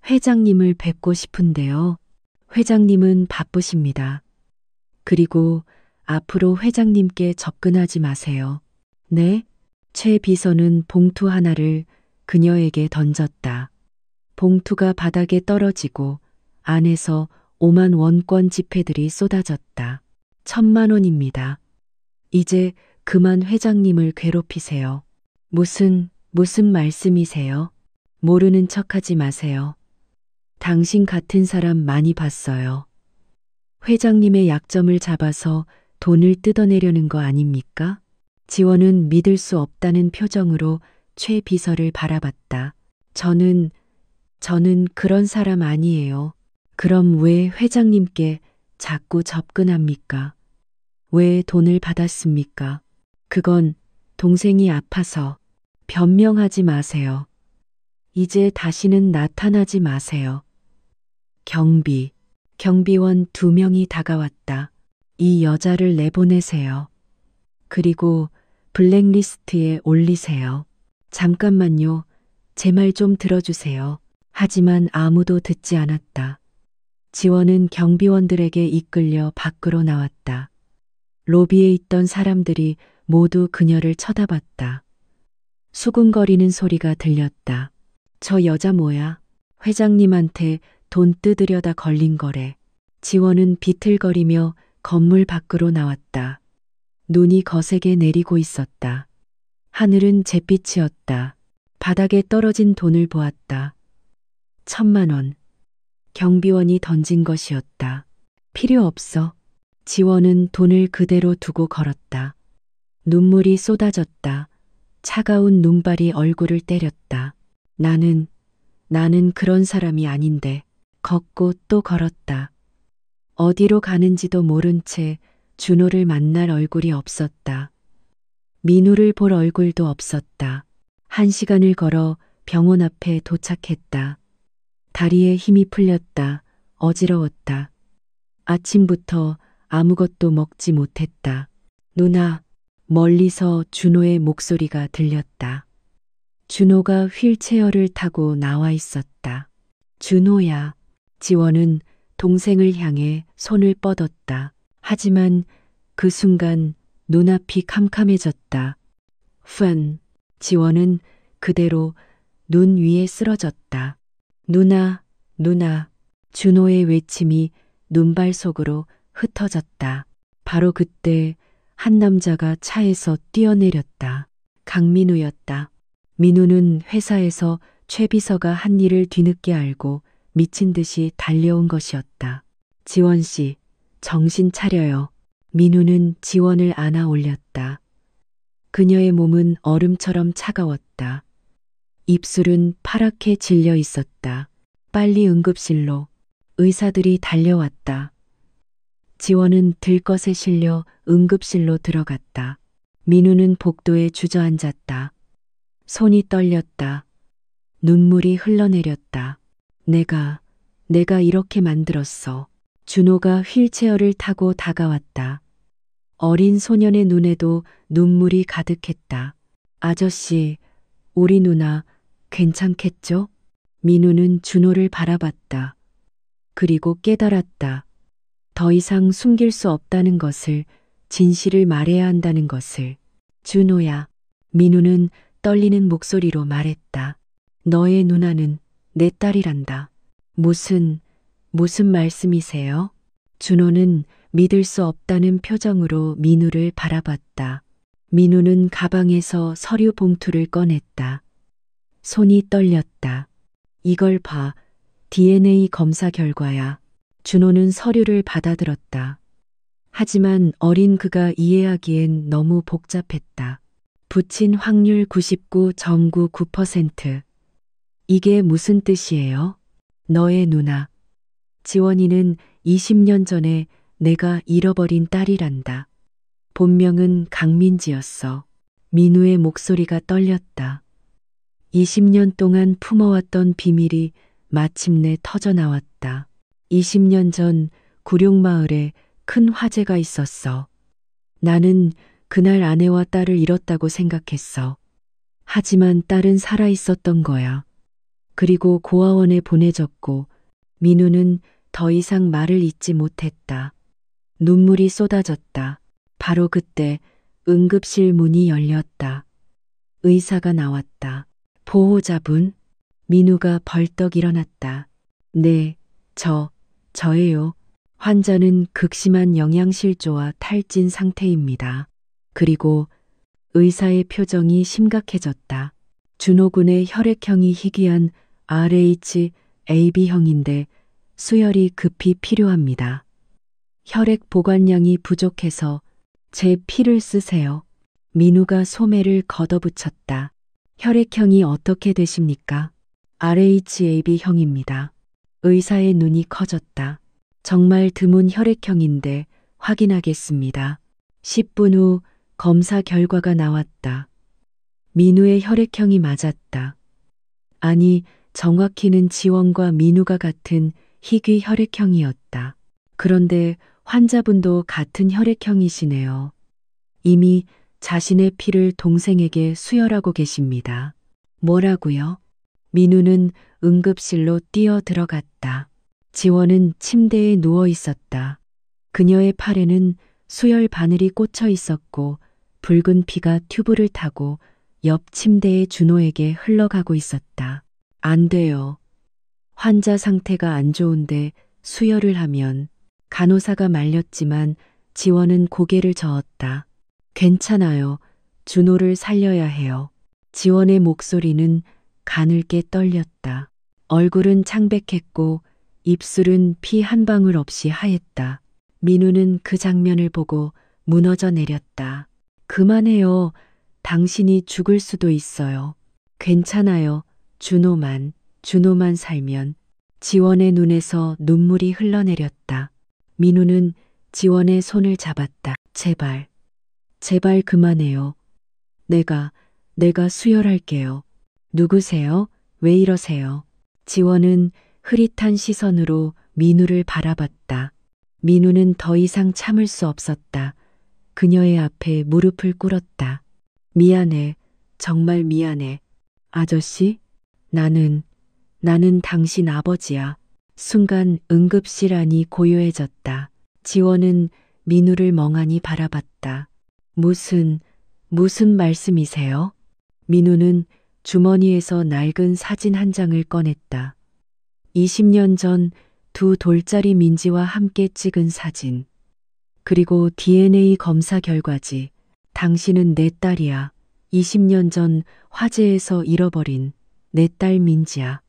회장님을 뵙고 싶은데요. 회장님은 바쁘십니다. 그리고 앞으로 회장님께 접근하지 마세요. 네? 최 비서는 봉투 하나를 그녀에게 던졌다. 봉투가 바닥에 떨어지고 안에서 5만 원권 지폐들이 쏟아졌다. 1,000만 원입니다. 이제 그만 회장님을 괴롭히세요. 무슨 말씀이세요? 모르는 척하지 마세요. 당신 같은 사람 많이 봤어요. 회장님의 약점을 잡아서 돈을 뜯어내려는 거 아닙니까? 지원은 믿을 수 없다는 표정으로 최 비서를 바라봤다. 저는 그런 사람 아니에요. 그럼 왜 회장님께 자꾸 접근합니까? 왜 돈을 받았습니까? 그건 동생이 아파서. 변명하지 마세요. 이제 다시는 나타나지 마세요. 경비원 2명이 다가왔다. 이 여자를 내보내세요. 그리고 블랙리스트에 올리세요. 잠깐만요. 제 말 좀 들어주세요. 하지만 아무도 듣지 않았다. 지원은 경비원들에게 이끌려 밖으로 나왔다. 로비에 있던 사람들이 모두 그녀를 쳐다봤다. 수근거리는 소리가 들렸다. 저 여자 뭐야? 회장님한테 돈 뜯으려다 걸린 거래. 지원은 비틀거리며 건물 밖으로 나왔다. 눈이 거세게 내리고 있었다. 하늘은 잿빛이었다. 바닥에 떨어진 돈을 보았다. 1,000만 원. 경비원이 던진 것이었다. 필요 없어. 지원은 돈을 그대로 두고 걸었다. 눈물이 쏟아졌다. 차가운 눈발이 얼굴을 때렸다. 나는 그런 사람이 아닌데. 걷고 또 걸었다. 어디로 가는지도 모른 채 준호를 만날 얼굴이 없었다. 민우를 볼 얼굴도 없었다. 1시간을 걸어 병원 앞에 도착했다. 다리에 힘이 풀렸다. 어지러웠다. 아침부터 아무것도 먹지 못했다. 누나, 멀리서 준호의 목소리가 들렸다. 준호가 휠체어를 타고 나와 있었다. 준호야. 지원은 동생을 향해 손을 뻗었다. 하지만 그 순간 눈앞이 캄캄해졌다. 지원은 그대로 눈 위에 쓰러졌다. 누나. 준호의 외침이 눈발 속으로 흩어졌다. 바로 그때 한 남자가 차에서 뛰어내렸다. 강민우였다. 민우는 회사에서 최 비서가 한 일을 뒤늦게 알고 미친 듯이 달려온 것이었다. 지원 씨, 정신 차려요. 민우는 지원을 안아 올렸다. 그녀의 몸은 얼음처럼 차가웠다. 입술은 파랗게 질려 있었다. 빨리 응급실로. 의사들이 달려왔다. 지원은 들것에 실려 응급실로 들어갔다. 민우는 복도에 주저앉았다. 손이 떨렸다. 눈물이 흘러내렸다. 내가 이렇게 만들었어. 준호가 휠체어를 타고 다가왔다. 어린 소년의 눈에도 눈물이 가득했다. 아저씨, 우리 누나 괜찮겠죠? 민우는 준호를 바라봤다. 그리고 깨달았다. 더 이상 숨길 수 없다는 것을, 진실을 말해야 한다는 것을. 준호야. 민우는 떨리는 목소리로 말했다. 너의 누나는 내 딸이란다. 무슨 말씀이세요? 준호는 믿을 수 없다는 표정으로 민우를 바라봤다. 민우는 가방에서 서류 봉투를 꺼냈다. 손이 떨렸다. 이걸 봐. DNA 검사 결과야. 준호는 서류를 받아들었다. 하지만 어린 그가 이해하기엔 너무 복잡했다. 붙인 확률 99.99%. 이게 무슨 뜻이에요? 너의 누나. 지원이는 20년 전에 내가 잃어버린 딸이란다. 본명은 강민지였어. 민우의 목소리가 떨렸다. 20년 동안 품어왔던 비밀이 마침내 터져나왔다. 20년 전 구룡마을에 큰 화재가 있었어. 나는 그날 아내와 딸을 잃었다고 생각했어. 하지만 딸은 살아있었던 거야. 그리고 고아원에 보내졌고 민우는 더 이상 말을 잇지 못했다. 눈물이 쏟아졌다. 바로 그때 응급실 문이 열렸다. 의사가 나왔다. 보호자분? 민우가 벌떡 일어났다. 네, 저예요. 환자는 극심한 영양실조와 탈진 상태입니다. 그리고 의사의 표정이 심각해졌다. 준호 군의 혈액형이 희귀한 RHAB형인데 수혈이 급히 필요합니다. 혈액 보관량이 부족해서 제 피를 쓰세요. 민우가 소매를 걷어붙였다. 혈액형이 어떻게 되십니까? RHAB형입니다. 의사의 눈이 커졌다. 정말 드문 혈액형인데 확인하겠습니다. 10분 후 검사 결과가 나왔다. 민우의 혈액형이 맞았다. 아니, 정확히는 지원과 민우가 같은 희귀 혈액형이었다. 그런데 환자분도 같은 혈액형이시네요. 이미 자신의 피를 동생에게 수혈하고 계십니다. 뭐라고요? 민우는 응급실로 뛰어 들어갔다. 지원은 침대에 누워 있었다. 그녀의 팔에는 수혈 바늘이 꽂혀 있었고 붉은 피가 튜브를 타고 옆 침대의 준호에게 흘러가고 있었다. 안 돼요. 환자 상태가 안 좋은데 수혈을 하면. 간호사가 말렸지만 지원은 고개를 저었다. 괜찮아요. 준호를 살려야 해요. 지원의 목소리는 가늘게 떨렸다. 얼굴은 창백했고 입술은 피 한 방울 없이 하였다. 민우는 그 장면을 보고 무너져 내렸다. 그만해요. 당신이 죽을 수도 있어요. 괜찮아요. 준호만 살면. 지원의 눈에서 눈물이 흘러내렸다. 민우는 지원의 손을 잡았다. 제발 그만해요. 내가 수혈할게요. 누구세요? 왜 이러세요? 지원은 흐릿한 시선으로 민우를 바라봤다. 민우는 더 이상 참을 수 없었다. 그녀의 앞에 무릎을 꿇었다. 미안해. 정말 미안해. 아저씨? 나는 당신 아버지야. 순간 응급실 안이 고요해졌다. 지원은 민우를 멍하니 바라봤다. 무슨 말씀이세요? 민우는 주머니에서 낡은 사진 한 장을 꺼냈다. 20년 전 두 돌짜리 민지와 함께 찍은 사진. 그리고 DNA 검사 결과지. 당신은 내 딸이야. 20년 전 화재에서 잃어버린 내 딸 민지야.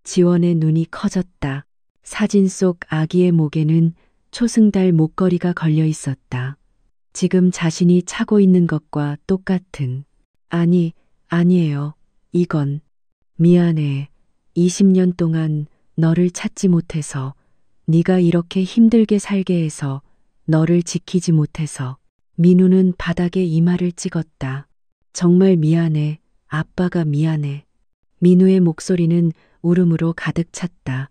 지원의 눈이 커졌다. 사진 속 아기의 목에는 초승달 목걸이가 걸려 있었다. 지금 자신이 차고 있는 것과 똑같은. 아니에요. 이건 미안해. 20년 동안 너를 찾지 못해서, 네가 이렇게 힘들게 살게 해서, 너를 지키지 못해서. 민우는 바닥에 이마를 찍었다. 정말 미안해. 아빠가 미안해. 민우의 목소리는 울음으로 가득 찼다.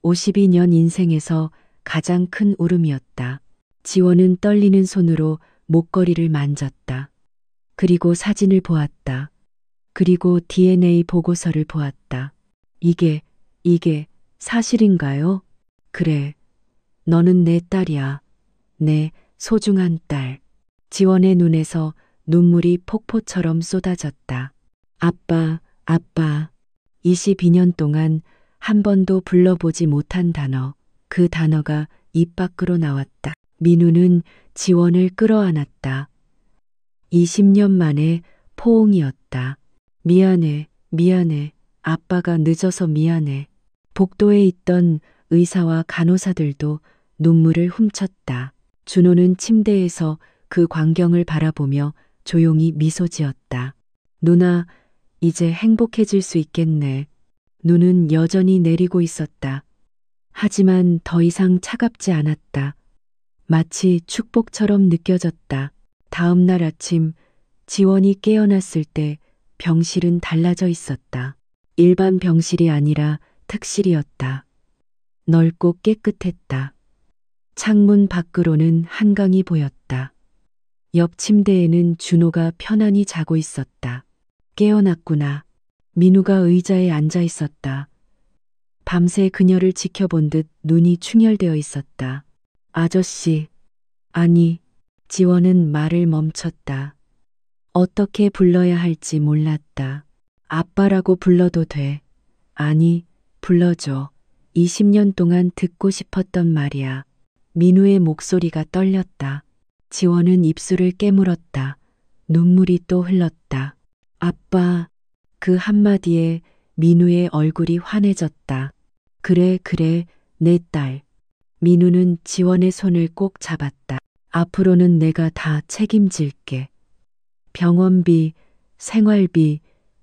52년 인생에서 가장 큰 울음이었다. 지원은 떨리는 손으로 목걸이를 만졌다. 그리고 사진을 보았다. 그리고 DNA 보고서를 보았다. 이게 사실인가요? 그래. 너는 내 딸이야. 내 소중한 딸. 지원의 눈에서 눈물이 폭포처럼 쏟아졌다. 아빠. 22년 동안 한 번도 불러보지 못한 단어, 그 단어가 입 밖으로 나왔다. 민우는 지원을 끌어안았다. 20년 만에 포옹이었다. 미안해. 아빠가 늦어서 미안해. 복도에 있던 의사와 간호사들도 눈물을 훔쳤다. 준호는 침대에서 그 광경을 바라보며 조용히 미소 지었다. 누나, 이제 행복해질 수 있겠네. 눈은 여전히 내리고 있었다. 하지만 더 이상 차갑지 않았다. 마치 축복처럼 느껴졌다. 다음 날 아침 지원이 깨어났을 때 병실은 달라져 있었다. 일반 병실이 아니라 특실이었다. 넓고 깨끗했다. 창문 밖으로는 한강이 보였다. 옆 침대에는 준호가 편안히 자고 있었다. 깨어났구나. 민우가 의자에 앉아 있었다. 밤새 그녀를 지켜본 듯 눈이 충혈되어 있었다. 아저씨. 아니, 지원은 말을 멈췄다. 어떻게 불러야 할지 몰랐다. 아빠라고 불러도 돼. 아니, 불러줘. 20년 동안 듣고 싶었던 말이야. 민우의 목소리가 떨렸다. 지원은 입술을 깨물었다. 눈물이 또 흘렀다. 아빠. 그 한마디에 민우의 얼굴이 환해졌다. 그래, 내 딸. 민우는 지원의 손을 꼭 잡았다. 앞으로는 내가 다 책임질게. 병원비, 생활비,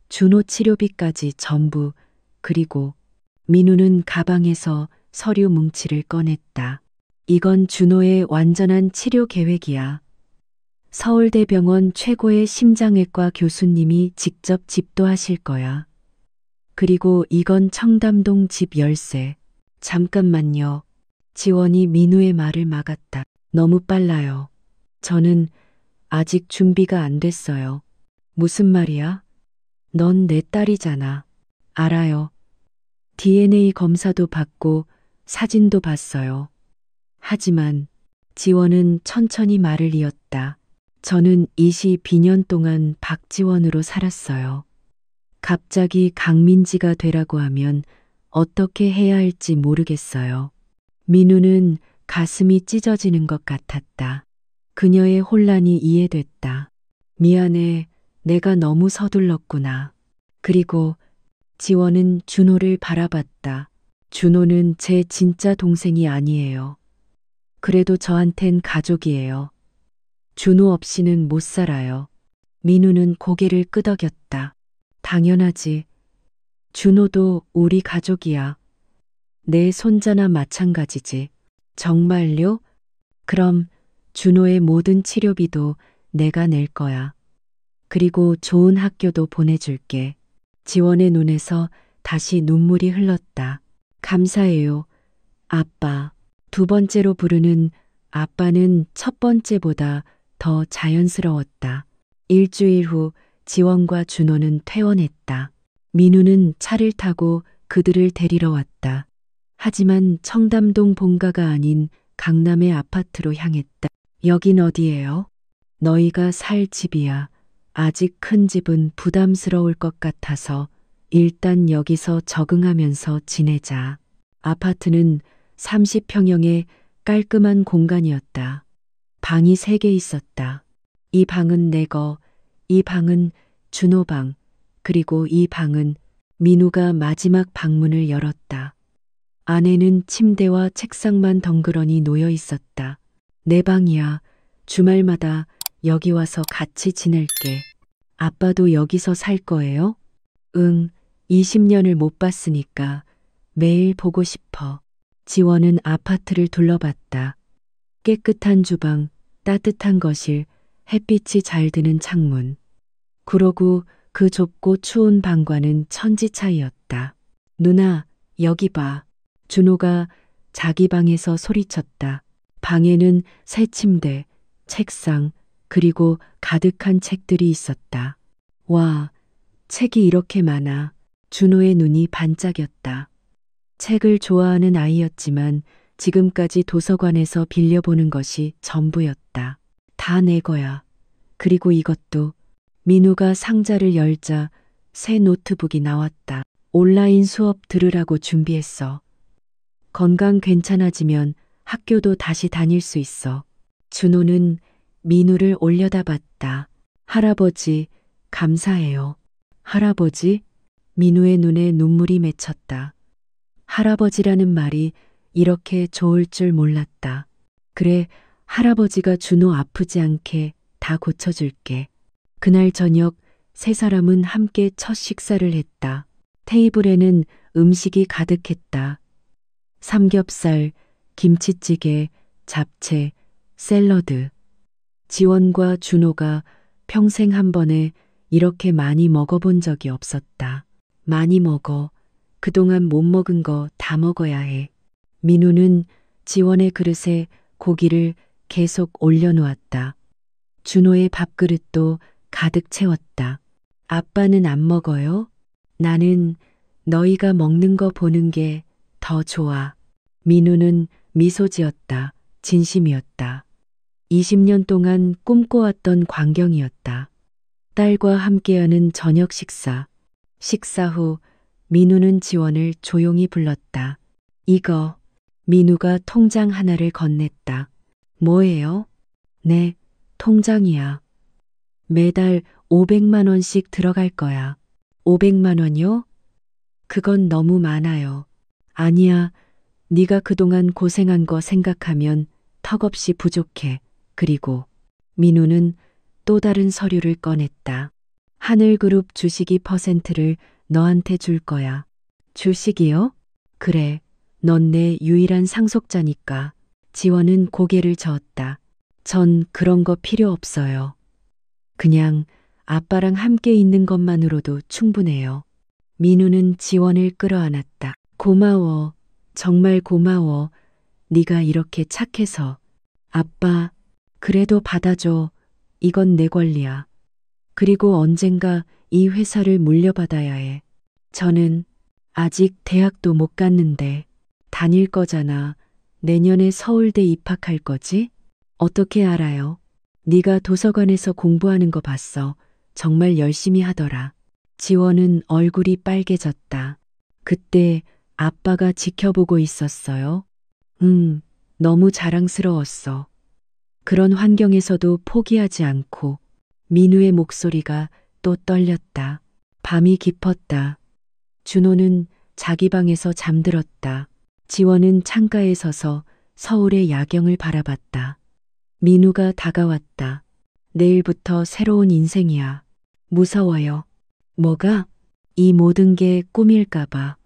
준호 치료비까지 전부. 그리고 민우는 가방에서 서류 뭉치를 꺼냈다. 이건 준호의 완전한 치료 계획이야. 서울대병원 최고의 심장외과 교수님이 직접 집도하실 거야. 그리고 이건 청담동 집 열쇠. 잠깐만요. 지원이 민우의 말을 막았다. 너무 빨라요. 저는 아직 준비가 안 됐어요. 무슨 말이야? 넌 내 딸이잖아. 알아요. DNA 검사도 받고 사진도 봤어요. 하지만 지원은 천천히 말을 이었다. 저는 22년 동안 박지원으로 살았어요. 갑자기 강민지가 되라고 하면 어떻게 해야 할지 모르겠어요. 민우는 가슴이 찢어지는 것 같았다. 그녀의 혼란이 이해됐다. 미안해, 내가 너무 서둘렀구나. 그리고 지원은 준호를 바라봤다. 준호는 제 진짜 동생이 아니에요. 그래도 저한텐 가족이에요. 준호 없이는 못 살아요. 민우는 고개를 끄덕였다. 당연하지. 준호도 우리 가족이야. 내 손자나 마찬가지지. 정말요? 그럼 준호의 모든 치료비도 내가 낼 거야. 그리고 좋은 학교도 보내줄게. 지원의 눈에서 다시 눈물이 흘렀다. 감사해요, 아빠. 두 번째로 부르는 아빠는 첫 번째보다 더 자연스러웠다. 일주일 후 지원과 준호는 퇴원했다. 민우는 차를 타고 그들을 데리러 왔다. 하지만 청담동 본가가 아닌 강남의 아파트로 향했다. 여긴 어디예요? 너희가 살 집이야. 아직 큰 집은 부담스러울 것 같아서 일단 여기서 적응하면서 지내자. 아파트는 30평형의 깔끔한 공간이었다. 방이 3개 있었다. 이 방은 내 거, 이 방은 준호 방, 그리고 이 방은 민우가 마지막 방문을 열었다. 안에는 침대와 책상만 덩그러니 놓여 있었다. 내 방이야. 주말마다 여기 와서 같이 지낼게. 아빠도 여기서 살 거예요? 응, 20년을 못 봤으니까 매일 보고 싶어. 지원은 아파트를 둘러봤다. 깨끗한 주방, 따뜻한 거실, 햇빛이 잘 드는 창문. 그러고 그 좁고 추운 방과는 천지 차이였다. 누나, 여기 봐. 준호가 자기 방에서 소리쳤다. 방에는 새 침대, 책상, 그리고 가득한 책들이 있었다. 와, 책이 이렇게 많아. 준호의 눈이 반짝였다. 책을 좋아하는 아이였지만 지금까지 도서관에서 빌려보는 것이 전부였다. 다 내 거야. 그리고 이것도. 민우가 상자를 열자 새 노트북이 나왔다. 온라인 수업 들으라고 준비했어. 건강 괜찮아지면 학교도 다시 다닐 수 있어. 준호는 민우를 올려다봤다. 할아버지, 감사해요. 할아버지? 민우의 눈에 눈물이 맺혔다. 할아버지라는 말이 이렇게 좋을 줄 몰랐다. 그래, 할아버지가 준호 아프지 않게 다 고쳐줄게. 그날 저녁 세 사람은 함께 첫 식사를 했다. 테이블에는 음식이 가득했다. 삼겹살, 김치찌개, 잡채, 샐러드. 지원과 준호가 평생 한 번에 이렇게 많이 먹어본 적이 없었다. 많이 먹어. 그동안 못 먹은 거 다 먹어야 해. 민우는 지원의 그릇에 고기를 계속 올려놓았다. 준호의 밥그릇도 가득 채웠다. 아빠는 안 먹어요? 나는 너희가 먹는 거 보는 게 더 좋아. 민우는 미소 지었다. 진심이었다. 20년 동안 꿈꿔왔던 광경이었다. 딸과 함께하는 저녁 식사. 식사 후 민우는 지원을 조용히 불렀다. 이거. 민우가 통장 하나를 건넸다. 뭐예요? 네, 통장이야. 매달 500만 원씩 들어갈 거야. 500만 원이요? 그건 너무 많아요. 아니야. 네가 그동안 고생한 거 생각하면 턱없이 부족해. 그리고 민우는 또 다른 서류를 꺼냈다. 하늘그룹 주식이 %를 너한테 줄 거야. 주식이요? 그래. 넌 내 유일한 상속자니까. 지원은 고개를 저었다. 전 그런 거 필요 없어요. 그냥 아빠랑 함께 있는 것만으로도 충분해요. 민우는 지원을 끌어안았다. 고마워. 정말 고마워. 네가 이렇게 착해서. 아빠, 그래도 받아줘. 이건 내 권리야. 그리고 언젠가 이 회사를 물려받아야 해. 저는 아직 대학도 못 갔는데. 다닐 거잖아. 내년에 서울대 입학할 거지? 어떻게 알아요? 네가 도서관에서 공부하는 거 봤어. 정말 열심히 하더라. 지원은 얼굴이 빨개졌다. 그때 아빠가 지켜보고 있었어요. 너무 자랑스러웠어. 그런 환경에서도 포기하지 않고. 민우의 목소리가 또 떨렸다. 밤이 깊었다. 준호는 자기 방에서 잠들었다. 지원은 창가에 서서 서울의 야경을 바라봤다. 민우가 다가왔다. 내일부터 새로운 인생이야. 무서워요. 뭐가? 이 모든 게 꿈일까봐.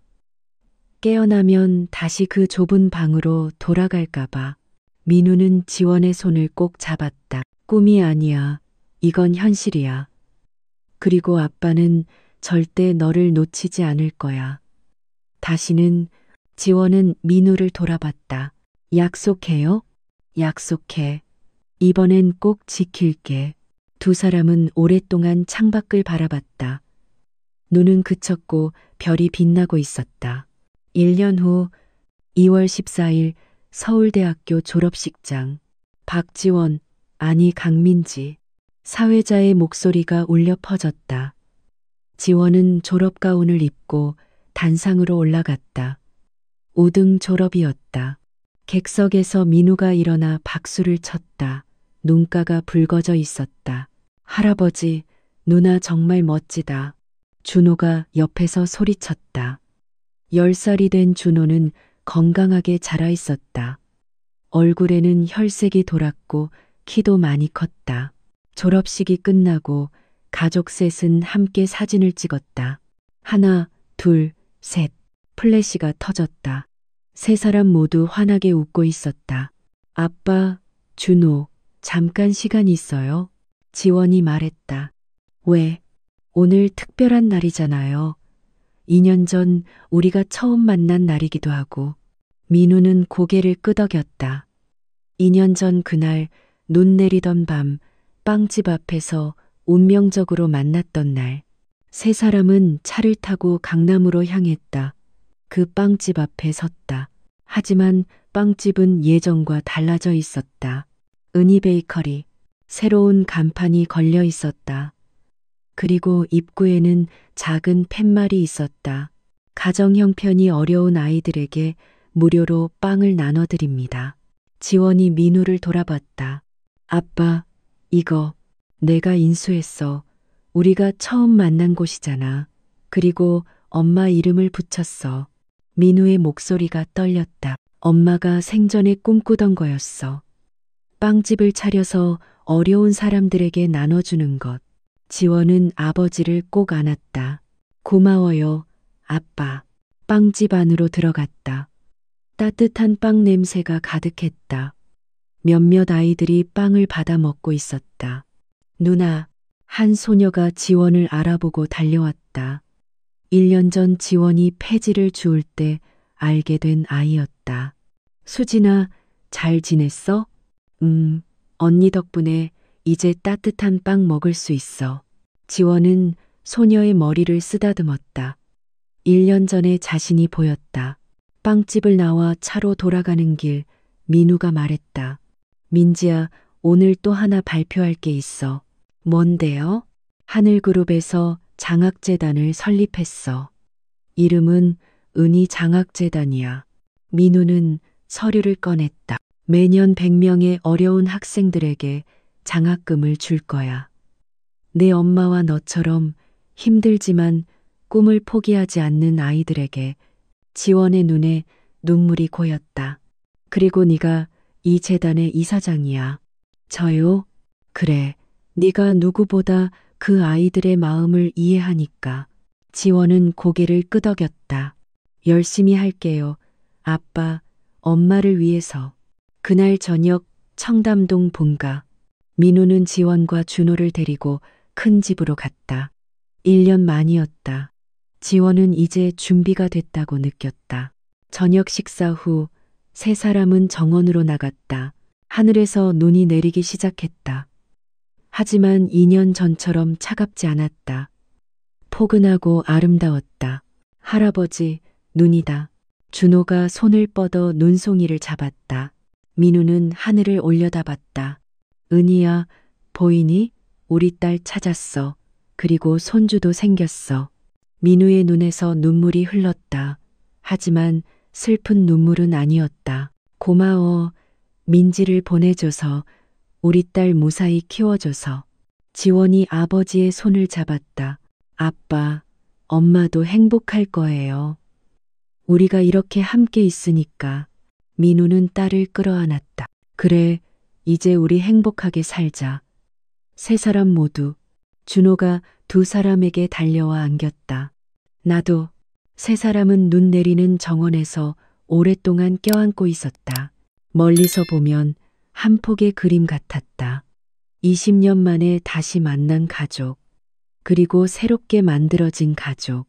깨어나면 다시 그 좁은 방으로 돌아갈까봐. 민우는 지원의 손을 꼭 잡았다. 꿈이 아니야. 이건 현실이야. 그리고 아빠는 절대 너를 놓치지 않을 거야. 다시는. 지원은 민우를 돌아봤다. 약속해요? 약속해. 이번엔 꼭 지킬게. 두 사람은 오랫동안 창밖을 바라봤다. 눈은 그쳤고 별이 빛나고 있었다. 1년 후 2월 14일 서울대학교 졸업식장. 박지원, 아니 강민지. 사회자의 목소리가 울려 퍼졌다. 지원은 졸업가운을 입고 단상으로 올라갔다. 5등 졸업이었다. 객석에서 민우가 일어나 박수를 쳤다. 눈가가 붉어져 있었다. 할아버지, 누나 정말 멋지다. 준호가 옆에서 소리쳤다. 10살이 된 준호는 건강하게 자라 있었다. 얼굴에는 혈색이 돌았고 키도 많이 컸다. 졸업식이 끝나고 가족 셋은 함께 사진을 찍었다. 하나, 둘, 셋. 플래시가 터졌다. 세 사람 모두 환하게 웃고 있었다. 아빠, 준호, 잠깐 시간 있어요? 지원이 말했다. 왜? 오늘 특별한 날이잖아요. 2년 전 우리가 처음 만난 날이기도 하고. 민우는 고개를 끄덕였다. 2년 전 그날 눈 내리던 밤 빵집 앞에서 운명적으로 만났던 날. 세 사람은 차를 타고 강남으로 향했다. 그 빵집 앞에 섰다. 하지만 빵집은 예전과 달라져 있었다. 은희 베이커리. 새로운 간판이 걸려 있었다. 그리고 입구에는 작은 팻말이 있었다. 가정 형편이 어려운 아이들에게 무료로 빵을 나눠드립니다. 지원이 민우를 돌아봤다. 아빠, 이거 내가 인수했어. 우리가 처음 만난 곳이잖아. 그리고 엄마 이름을 붙였어. 민우의 목소리가 떨렸다. 엄마가 생전에 꿈꾸던 거였어. 빵집을 차려서 어려운 사람들에게 나눠주는 것. 지원은 아버지를 꼭 안았다. 고마워요, 아빠. 빵집 안으로 들어갔다. 따뜻한 빵 냄새가 가득했다. 몇몇 아이들이 빵을 받아 먹고 있었다. 누나, 한 소녀가 지원을 알아보고 달려왔다. 1년 전 지원이 폐지를 주울 때 알게 된 아이였다. 수진아, 잘 지냈어? 언니 덕분에 이제 따뜻한 빵 먹을 수 있어. 지원은 소녀의 머리를 쓰다듬었다. 1년 전에 자신이 보였다. 빵집을 나와 차로 돌아가는 길 민우가 말했다. 민지야, 오늘 또 하나 발표할 게 있어. 뭔데요? 하늘그룹에서 장학재단을 설립했어. 이름은 은희 장학재단이야. 민우는 서류를 꺼냈다. 매년 100명의 어려운 학생들에게 장학금을 줄 거야. 내 엄마와 너처럼 힘들지만 꿈을 포기하지 않는 아이들에게. 지원의 눈에 눈물이 고였다. 그리고 네가 이 재단의 이사장이야. 저요? 그래. 네가 누구보다 그 아이들의 마음을 이해하니까. 지원은 고개를 끄덕였다. 열심히 할게요. 아빠, 엄마를 위해서. 그날 저녁 청담동 본가. 민우는 지원과 준호를 데리고 큰 집으로 갔다. 1년 만이었다. 지원은 이제 준비가 됐다고 느꼈다. 저녁 식사 후 세 사람은 정원으로 나갔다. 하늘에서 눈이 내리기 시작했다. 하지만 2년 전처럼 차갑지 않았다. 포근하고 아름다웠다. 할아버지, 눈이다. 준호가 손을 뻗어 눈송이를 잡았다. 민우는 하늘을 올려다봤다. 은희야, 보이니? 우리 딸 찾았어. 그리고 손주도 생겼어. 민우의 눈에서 눈물이 흘렀다. 하지만 슬픈 눈물은 아니었다. 고마워. 민지를 보내줘서, 우리 딸 무사히 키워줘서. 지원이 아버지의 손을 잡았다. 아빠, 엄마도 행복할 거예요. 우리가 이렇게 함께 있으니까. 민우는 딸을 끌어안았다. 그래, 이제 우리 행복하게 살자. 세 사람 모두. 준호가 두 사람에게 달려와 안겼다. 나도. 세 사람은 눈 내리는 정원에서 오랫동안 껴안고 있었다. 멀리서 보면 한 폭의 그림 같았다. 20년 만에 다시 만난 가족. 그리고 새롭게 만들어진 가족.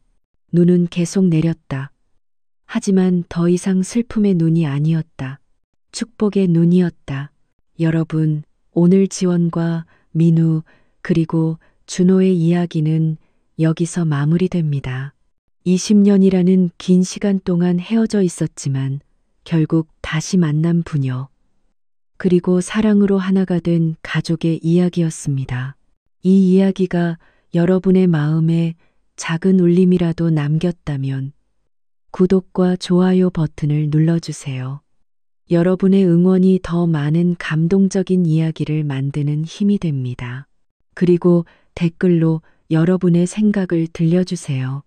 눈은 계속 내렸다. 하지만 더 이상 슬픔의 눈이 아니었다. 축복의 눈이었다. 여러분, 오늘 지원과 민우 그리고 준호의 이야기는 여기서 마무리됩니다. 20년이라는 긴 시간 동안 헤어져 있었지만 결국 다시 만난 부녀. 그리고 사랑으로 하나가 된 가족의 이야기였습니다. 이 이야기가 여러분의 마음에 작은 울림이라도 남겼다면 구독과 좋아요 버튼을 눌러주세요. 여러분의 응원이 더 많은 감동적인 이야기를 만드는 힘이 됩니다. 그리고 댓글로 여러분의 생각을 들려주세요.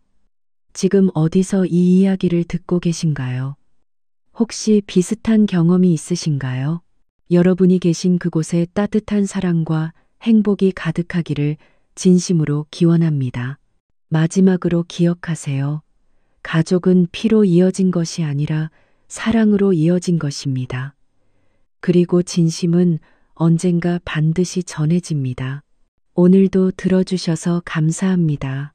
지금 어디서 이 이야기를 듣고 계신가요? 혹시 비슷한 경험이 있으신가요? 여러분이 계신 그곳에 따뜻한 사랑과 행복이 가득하기를 진심으로 기원합니다. 마지막으로 기억하세요. 가족은 피로 이어진 것이 아니라 사랑으로 이어진 것입니다. 그리고 진심은 언젠가 반드시 전해집니다. 오늘도 들어주셔서 감사합니다.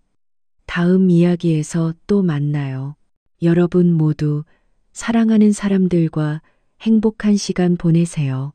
다음 이야기에서 또 만나요. 여러분 모두 사랑하는 사람들과 행복한 시간 보내세요.